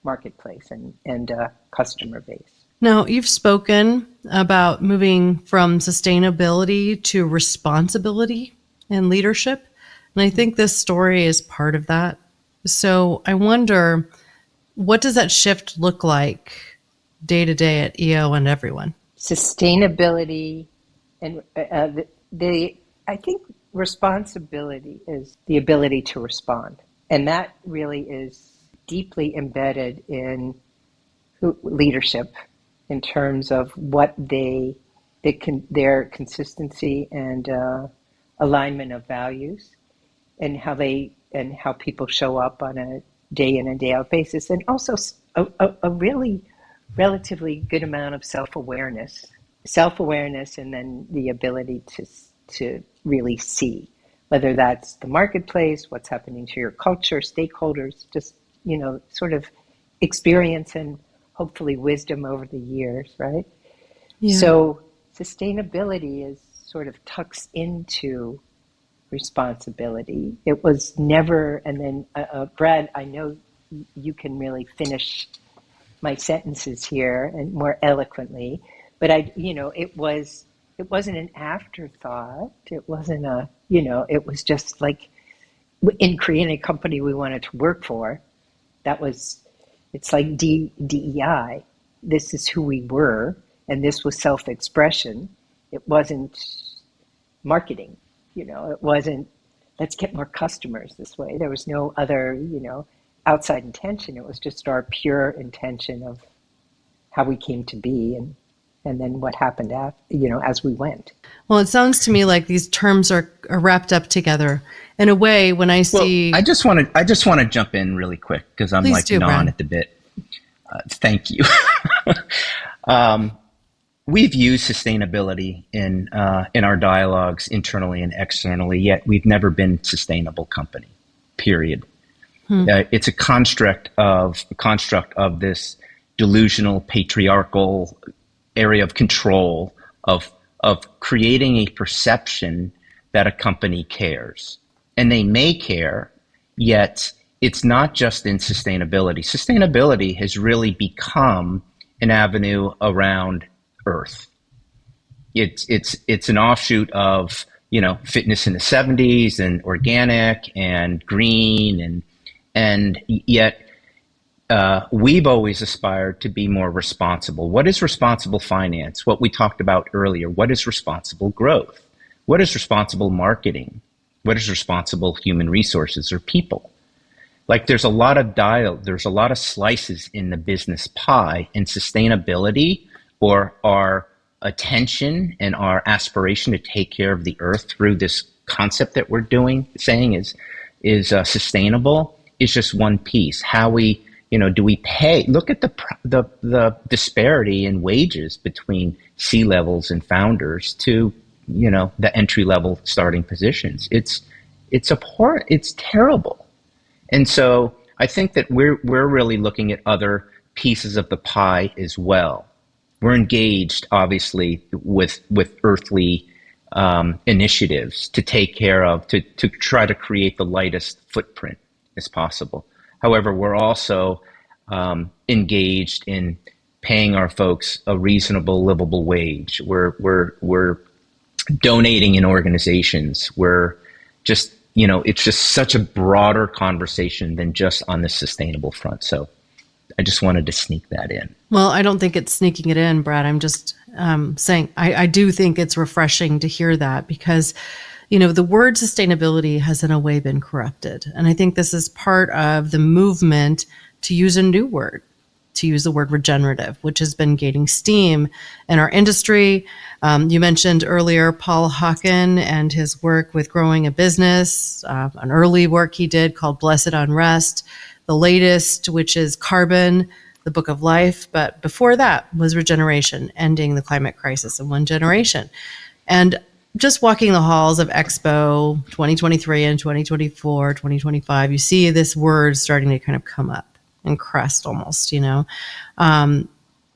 marketplace and customer base. Now, you've spoken about moving from sustainability to responsibility and leadership, and I think this story is part of that. So I wonder, what does that shift look like day to day at EO and Everyone? Sustainability and I think responsibility is the ability to respond, and that really is deeply embedded in leadership in terms of what their consistency and alignment of values, and how people show up on a day in and day out basis, and also a really relatively good amount of self-awareness, and then the ability to really see whether that's the marketplace, what's happening to your culture, stakeholders, just sort of experience and hopefully wisdom over the years, right? Yeah. So sustainability is sort of tucks into responsibility. It was never, and then Brad, I know you can really finish my sentences here and more eloquently. But it wasn't an afterthought. It wasn't it was just like in creating a company we wanted to work for. It's like DEI. This is who we were, and this was self-expression. It wasn't marketing, it wasn't, let's get more customers this way. There was no other, outside intention. It was just our pure intention of how we came to be and then what happened as we went. Well, it sounds to me like these terms are wrapped up together in a way. When I see, I just want to jump in really quick because I'm gnawing Brad. at the bit. Thank you. We've used sustainability in our dialogues internally and externally, yet we've never been a sustainable company, period. It's a construct of this delusional, patriarchal area of control of creating a perception that a company cares. And they may care, yet it's not just in sustainability. Sustainability has really become an avenue around Earth. It's an offshoot of fitness in the 70s and organic and green and yet we've always aspired to be more responsible. What is responsible finance? What we talked about earlier. What is responsible growth? What is responsible marketing? What is responsible human resources or people? Like there's a lot of slices in the business pie, and sustainability or our attention and our aspiration to take care of the earth through this concept that we're saying is sustainable is just one piece. How we, do we pay? Look at the disparity in wages between C-levels and founders to, the entry level starting positions. It's abhorrent. It's terrible. And so I think that we're really looking at other pieces of the pie as well. We're engaged, obviously, with earthly initiatives to take care of, to try to create the lightest footprint as possible. However, we're also engaged in paying our folks a reasonable, livable wage. We're donating in organizations. We're just, it's just such a broader conversation than just on the sustainable front. So I just wanted to sneak that in. Well, I don't think it's sneaking it in, Brad. I'm just saying I do think it's refreshing to hear that because, the word sustainability has in a way been corrupted. And I think this is part of the movement to use a new word, to use the word regenerative, which has been gaining steam in our industry. You mentioned earlier Paul Hawken and his work with growing a business, an early work he did called Blessed Unrest, the latest, which is Carbon, the Book of Life. But before that was Regeneration, ending the climate crisis in one generation. And just walking the halls of Expo 2023 and 2024, 2025, you see this word starting to kind of come up and crest almost,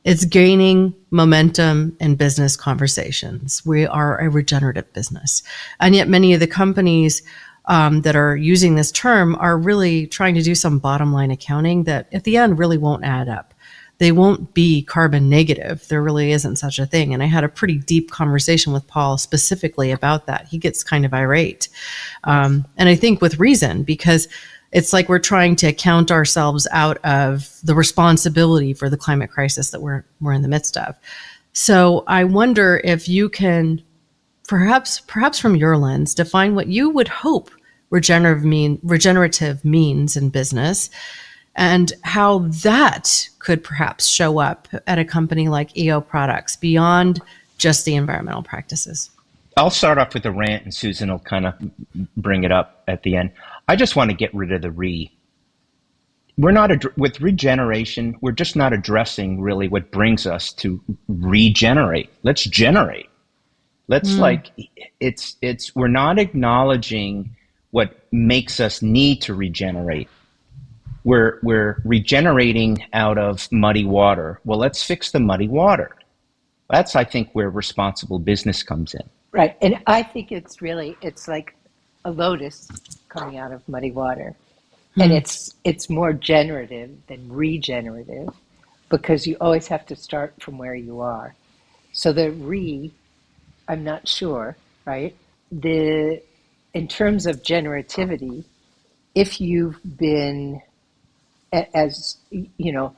It's gaining momentum in business conversations. We are a regenerative business. And yet many of the companies that are using this term are really trying to do some bottom line accounting that at the end really won't add up. They won't be carbon negative. There really isn't such a thing. And I had a pretty deep conversation with Paul specifically about that. He gets kind of irate. And I think with reason, because it's like we're trying to count ourselves out of the responsibility for the climate crisis that we're in the midst of. So I wonder if you can, perhaps from your lens, define what you would hope regenerative means in business, and how that could perhaps show up at a company like EO Products beyond just the environmental practices. I'll start off with a rant, and Susan will kind of bring it up at the end. I just want to get rid of the re. With regeneration, we're just not addressing really what brings us to regenerate. Let's generate. We're not acknowledging what makes us need to regenerate. We're regenerating out of muddy water. Well, let's fix the muddy water. That's, I think, where responsible business comes in. Right. And I think it's like a lotus coming out of muddy water. And it's more generative than regenerative. because you always have to start from where you are. So I'm not sure, right? In terms of generativity, if you've been, as you know,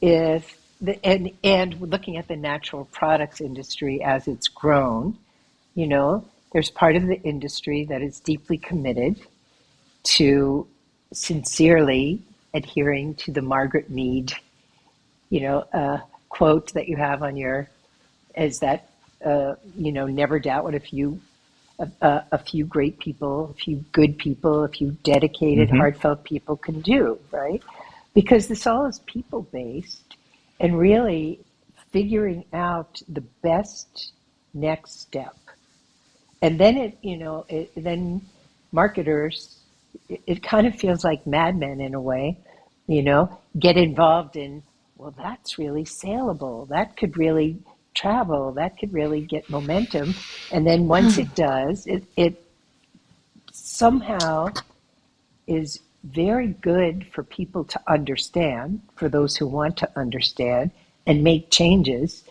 and looking at the natural products industry as it's grown, there's part of the industry that is deeply committed to sincerely adhering to the Margaret Mead, quote that you have on is that, never doubt what a few great people, a few good people, a few dedicated, heartfelt people can do, right? Because this all is people-based, and really figuring out the best next step. And then then marketers, it kind of feels like Mad Men in a way, get involved in, well, that's really saleable. That could really travel. That could really get momentum. And then once it does, it somehow is very good for people to understand, for those who want to understand and make changes,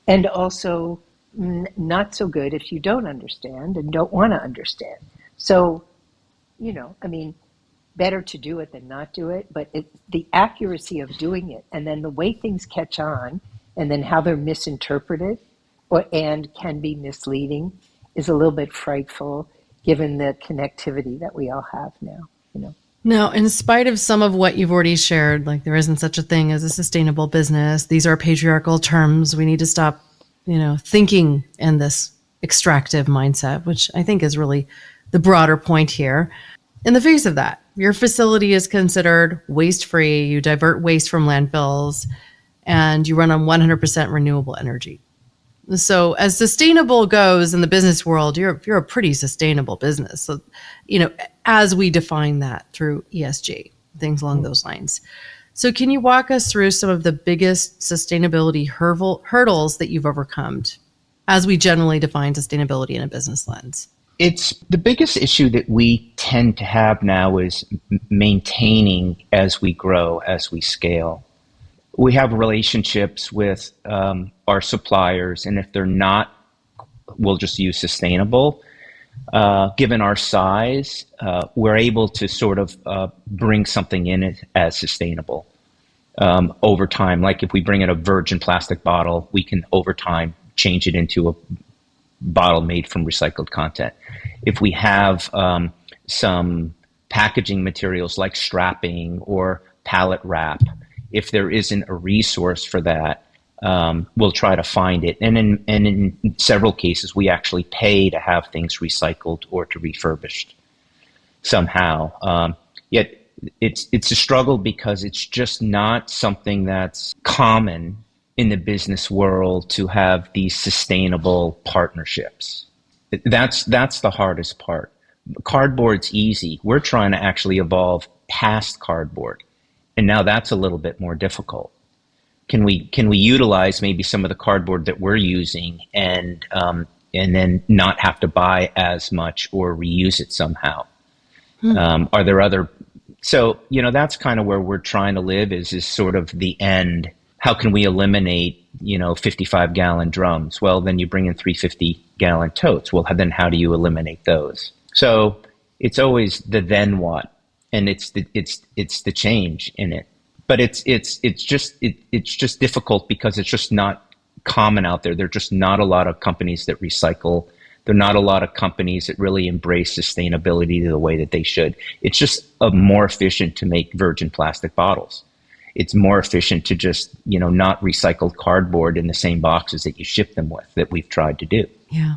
and also not so good if you don't understand and don't want to understand. So, better to do it than not do it, but the accuracy of doing it, and then the way things catch on, and then how they're misinterpreted and can be misleading is a little bit frightful given the connectivity that we all have now. Now, in spite of some of what you've already shared, like there isn't such a thing as a sustainable business, these are patriarchal terms, we need to stop, thinking in this extractive mindset, which I think is really the broader point here. In the face of that, your facility is considered waste-free, you divert waste from landfills, and you run on 100% renewable energy. So as sustainable goes in the business world, you're a pretty sustainable business. So, as we define that through ESG, things along those lines. So can you walk us through some of the biggest sustainability hurdles that you've overcome as we generally define sustainability in a business lens? It's the biggest issue that we tend to have now is maintaining as we grow, as we scale. We have relationships with our suppliers, and if they're not, we'll just use sustainable. Given our size, we're able to sort of bring something in as sustainable over time. Like if we bring in a virgin plastic bottle, we can over time change it into a bottle made from recycled content. If we have some packaging materials like strapping or pallet wrap, if there isn't a resource for that, we'll try to find it. And in several cases, we actually pay to have things recycled or to refurbished somehow. Yet it's a struggle because it's just not something that's common in the business world to have these sustainable partnerships. That's the hardest part. Cardboard's easy. We're trying to actually evolve past cardboard. And now that's a little bit more difficult. Can we utilize maybe some of the cardboard that we're using and then not have to buy as much or reuse it somehow? Are there other? So that's kind of where we're trying to live is sort of the end. How can we eliminate 55-gallon drums? Well, then you bring in 350-gallon totes. Well, then how do you eliminate those? So it's always the then what. And it's the change in it, but it's just difficult because it's just not common out there. There are just not a lot of companies that recycle. There are not a lot of companies that really embrace sustainability the way that they should. It's just more efficient to make virgin plastic bottles. It's more efficient to just not recycled cardboard in the same boxes that you ship them with that we've tried to do. Yeah.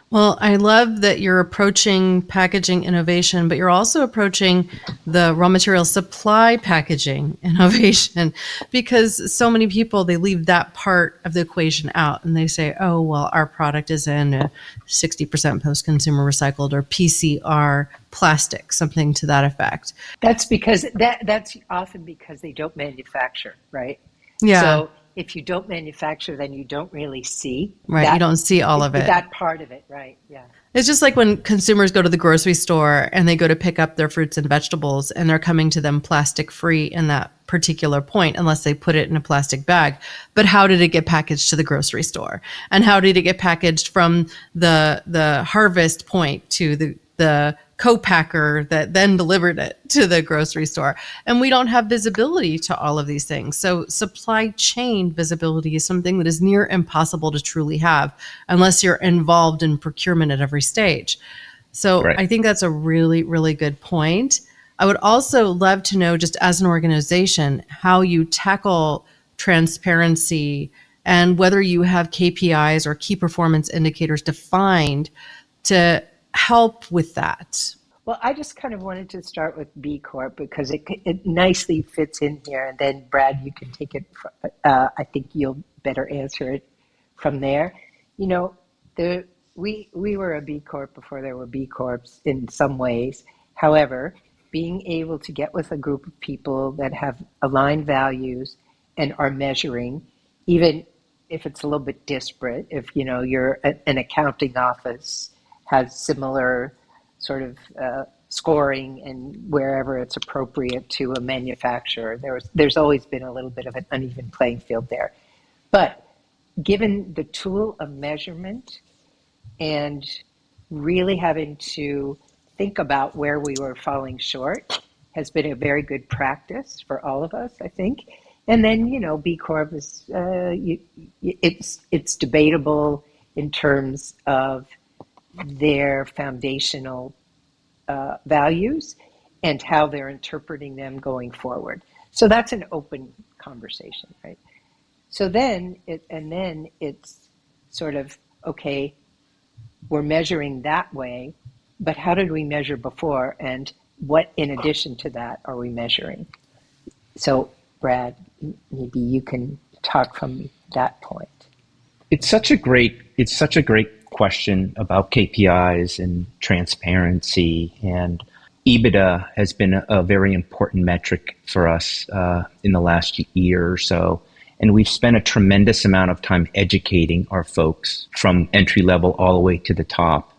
Well, I love that you're approaching packaging innovation, but you're also approaching the raw material supply packaging innovation, because so many people, they leave that part of the equation out and they say, oh, well, our product is in 60% post-consumer recycled or PCR plastic, something to that effect. That's because that's often because they don't manufacture, right? Yeah. So if you don't manufacture, then you don't really see Right. that, You don't see all of it. that part of it, right? Yeah. It's just like when consumers go to the grocery store and they go to pick up their fruits and vegetables and they're coming to them plastic free in that particular point, unless they put it in a plastic bag. But how did it get packaged to the grocery store? And how did it get packaged from the harvest point to the co-packer that then delivered it to the grocery store? And we don't have visibility to all of these things. So supply chain visibility is something that is near impossible to truly have unless you're involved in procurement at every stage. So Right. I think that's a really, really good point. I would also love to know, just as an organization, how you tackle transparency and whether you have KPIs or key performance indicators defined to help with that. Well, I just kind of wanted to start with B Corp because it nicely fits in here. And then, Brad, you can take it. I think you'll better answer it from there. You know, we were a B Corp before there were B Corps in some ways. However, being able to get with a group of people that have aligned values and are measuring, even if it's a little bit disparate, if, you know, you're an accounting office has similar sort of scoring and wherever it's appropriate to a manufacturer, there's always been a little bit of an uneven playing field there. But given the tool of measurement and really having to think about where we were falling short has been a very good practice for all of us, I think. And then, you know, B Corp is it's debatable in terms of their foundational values and how they're interpreting them going forward. So that's an open conversation, right? So then it's sort of, okay, we're measuring that way, but how did we measure before? And what, in addition to that, are we measuring? So, Brad, maybe you can talk from that point. It's such a great question about KPIs and transparency, and EBITDA has been a very important metric for us in the last year or so. And we've spent a tremendous amount of time educating our folks from entry level all the way to the top,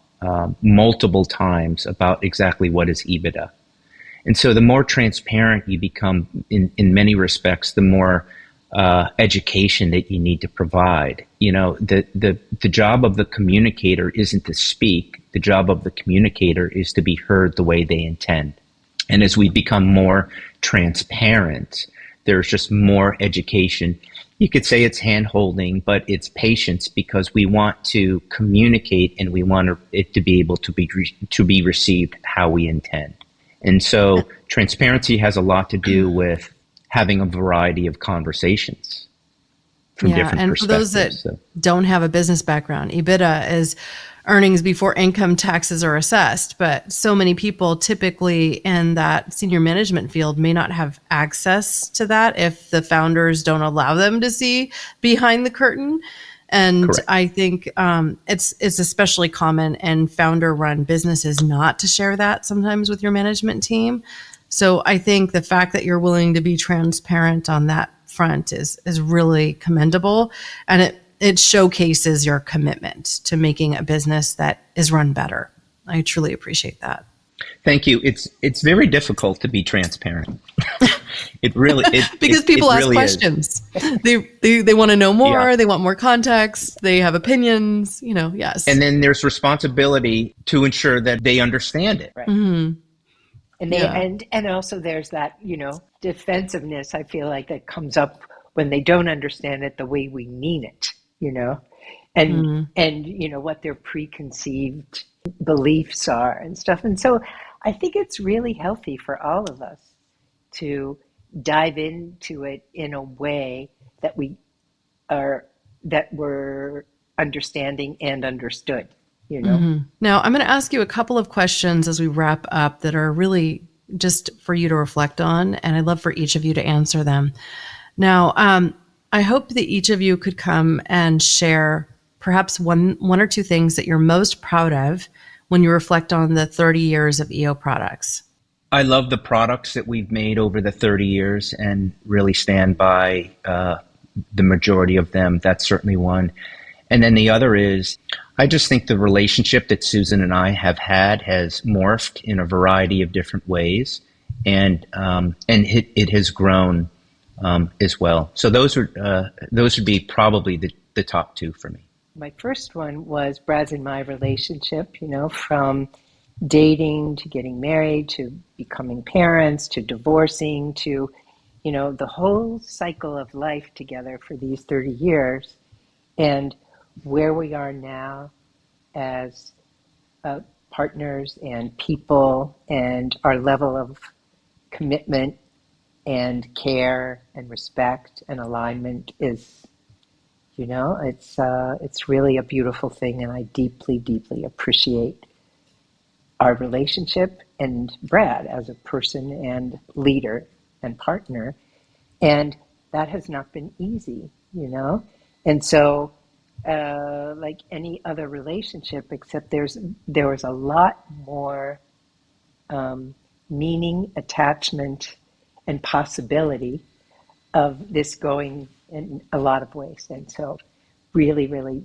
multiple times about exactly what is EBITDA. And so the more transparent you become in many respects, the more education that you need to provide. You know, the job of the communicator isn't to speak. The job of the communicator is to be heard the way they intend. And as we become more transparent, there's just more education. You could say it's hand-holding, but it's patience, because we want to communicate and we want it to be able to be received how we intend. And so transparency has a lot to do with having a variety of conversations from different and perspectives. For those that don't have a business background, EBITDA is earnings before income taxes are assessed. But so many people typically in that senior management field may not have access to that if the founders don't allow them to see behind the curtain. And correct. I think it's especially common in founder-run businesses not to share that sometimes with your management team. So I think the fact that you're willing to be transparent on that front is really commendable, and it showcases your commitment to making a business that is run better. I truly appreciate that. Thank you. It's very difficult to be transparent. It really because people ask really questions. They want to know more. Yeah. They want more context. They have opinions. You know, yes. And then there's responsibility to ensure that they understand it. Right. Mm-hmm. And also there's that, you know, defensiveness, I feel like, that comes up when they don't understand it the way we mean it, you know, and you know what their preconceived beliefs are and stuff. And so I think it's really healthy for all of us to dive into it in a way that we're understanding and understood. You know? Mm-hmm. Now, I'm going to ask you a couple of questions as we wrap up that are really just for you to reflect on, and I'd love for each of you to answer them. Now, I hope that each of you could come and share perhaps one or two things that you're most proud of when you reflect on the 30 years of EO Products. I love the products that we've made over the 30 years and really stand by the majority of them. That's certainly one. And then the other is, I just think the relationship that Susan and I have had has morphed in a variety of different ways, and it has grown as well. So those would be probably the top two for me. My first one was Brad's and my relationship, from dating to getting married to becoming parents to divorcing to, the whole cycle of life together for these 30 years, and where we are now as partners and people, and our level of commitment and care and respect and alignment is, it's really a beautiful thing, and I deeply, deeply appreciate our relationship and Brad as a person and leader and partner. And that has not been easy, And so, like any other relationship, except there was a lot more meaning, attachment, and possibility of this going in a lot of ways. And so really, really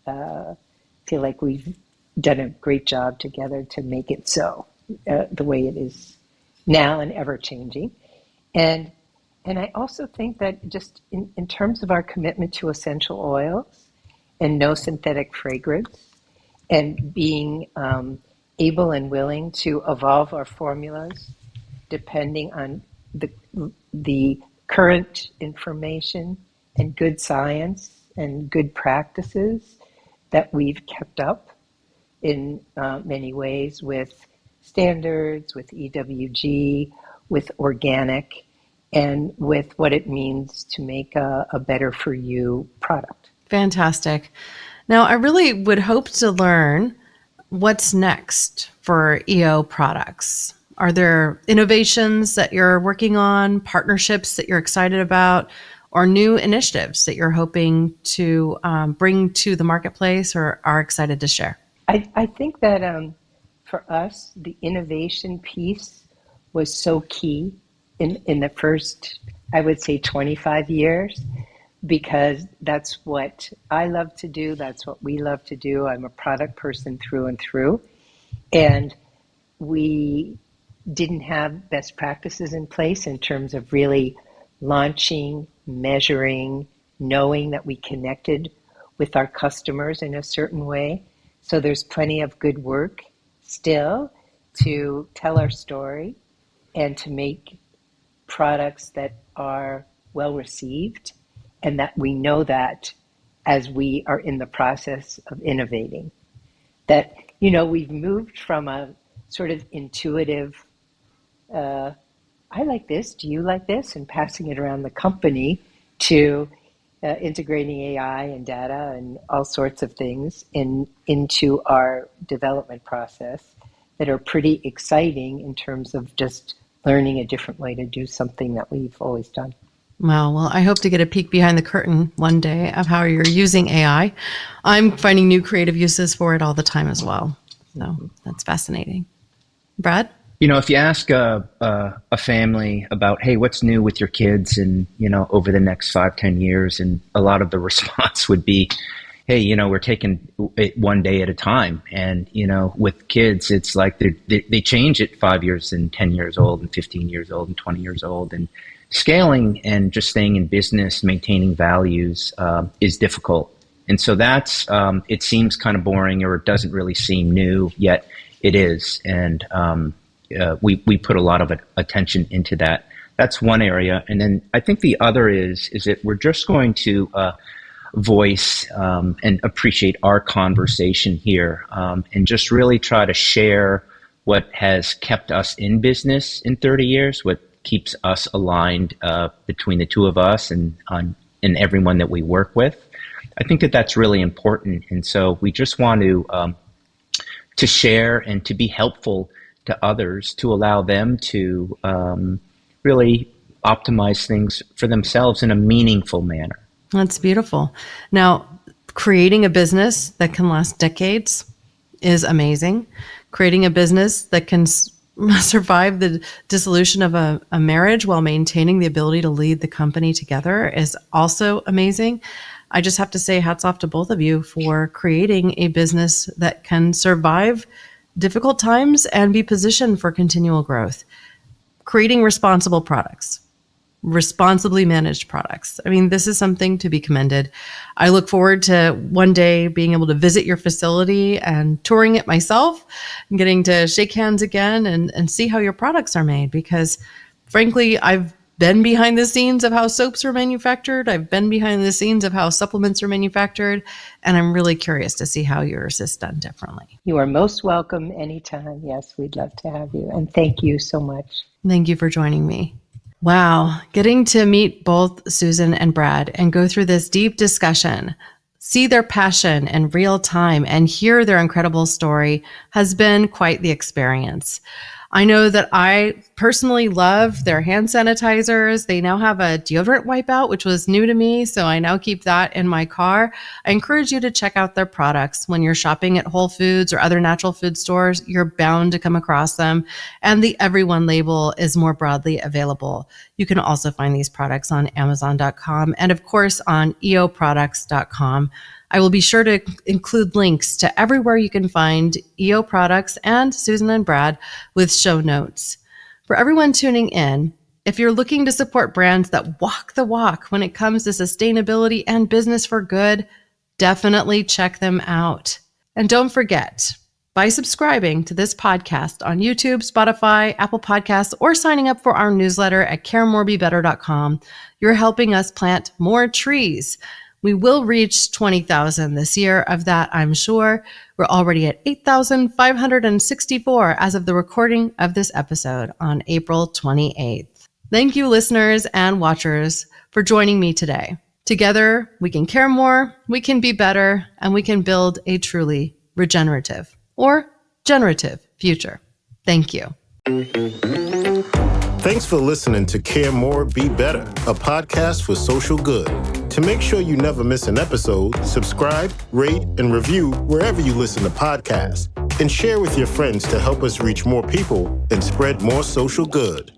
feel like we've done a great job together to make it so, the way it is now and ever changing. And I also think that just in terms of our commitment to essential oils and no synthetic fragrance, and being able and willing to evolve our formulas depending on the current information and good science and good practices that we've kept up in many ways, with standards, with EWG, with organic, and with what it means to make a better for you product. Fantastic. Now, I really would hope to learn what's next for EO products. Are there innovations that you're working on, partnerships that you're excited about, or new initiatives that you're hoping to bring to the marketplace or are excited to share? I think that for us, the innovation piece was so key in the first, I would say, 25 years, because that's what I love to do. That's what we love to do. I'm a product person through and through. And we didn't have best practices in place in terms of really launching, measuring, knowing that we connected with our customers in a certain way. So there's plenty of good work still to tell our story and to make products that are well received, and that we know that as we are in the process of innovating. That, we've moved from a sort of intuitive, I like this, do you like this? And passing it around the company to integrating AI and data and all sorts of things into our development process that are pretty exciting in terms of just learning a different way to do something that we've always done. Well, I hope to get a peek behind the curtain one day of how you're using AI. I'm finding new creative uses for it all the time as well. So that's fascinating. Brad? If you ask a family about, hey, what's new with your kids and, over the next 5-10 years, and a lot of the response would be, hey, we're taking it one day at a time. And, with kids, it's like they change at 5 years and 10 years old and 15 years old and 20 years old. And scaling and just staying in business, maintaining values is difficult. And so that's, it seems kind of boring, or it doesn't really seem new, yet it is. And we put a lot of attention into that. That's one area. And then I think the other is that we're just going to voice and appreciate our conversation here, and just really try to share what has kept us in business in 30 years, what keeps us aligned between the two of us and everyone that we work with. I think that that's really important. And so we just want to share and to be helpful to others, to allow them to really optimize things for themselves in a meaningful manner. That's beautiful. Now, creating a business that can last decades is amazing. Creating a business that can survive the dissolution of a marriage while maintaining the ability to lead the company together is also amazing. I just have to say hats off to both of you for creating a business that can survive difficult times and be positioned for continual growth. Creating responsible products, responsibly managed products. I mean, this is something to be commended. I look forward to one day being able to visit your facility and touring it myself and getting to shake hands again and see how your products are made, because frankly, I've been behind the scenes of how soaps are manufactured. I've been behind the scenes of how supplements are manufactured, and I'm really curious to see how yours is done differently. You are most welcome anytime. Yes, we'd love to have you. And thank you so much. Thank you for joining me. Wow, getting to meet both Susan and Brad and go through this deep discussion, see their passion in real time, and hear their incredible story has been quite the experience. I know that I personally love their hand sanitizers. They now have a deodorant wipeout, which was new to me, so I now keep that in my car. I encourage you to check out their products. When you're shopping at Whole Foods or other natural food stores, you're bound to come across them, and the Everyone label is more broadly available. You can also find these products on Amazon.com and, of course, on eoproducts.com. I will be sure to include links to everywhere you can find EO products and Susan and Brad with show notes. For everyone tuning in, if you're looking to support brands that walk the walk when it comes to sustainability and business for good, definitely check them out. And don't forget, by subscribing to this podcast on YouTube, Spotify, Apple Podcasts, or signing up for our newsletter at caremorebebetter.com, you're helping us plant more trees. We will reach 20,000 this year. Of that, I'm sure. We're already at 8,564 as of the recording of this episode on April 28th. Thank you, listeners and watchers, for joining me today. Together, we can care more, we can be better, and we can build a truly regenerative or generative future. Thank you. Thanks for listening to Care More, Be Better, a podcast for social good. To make sure you never miss an episode, subscribe, rate, and review wherever you listen to podcasts, and share with your friends to help us reach more people and spread more social good.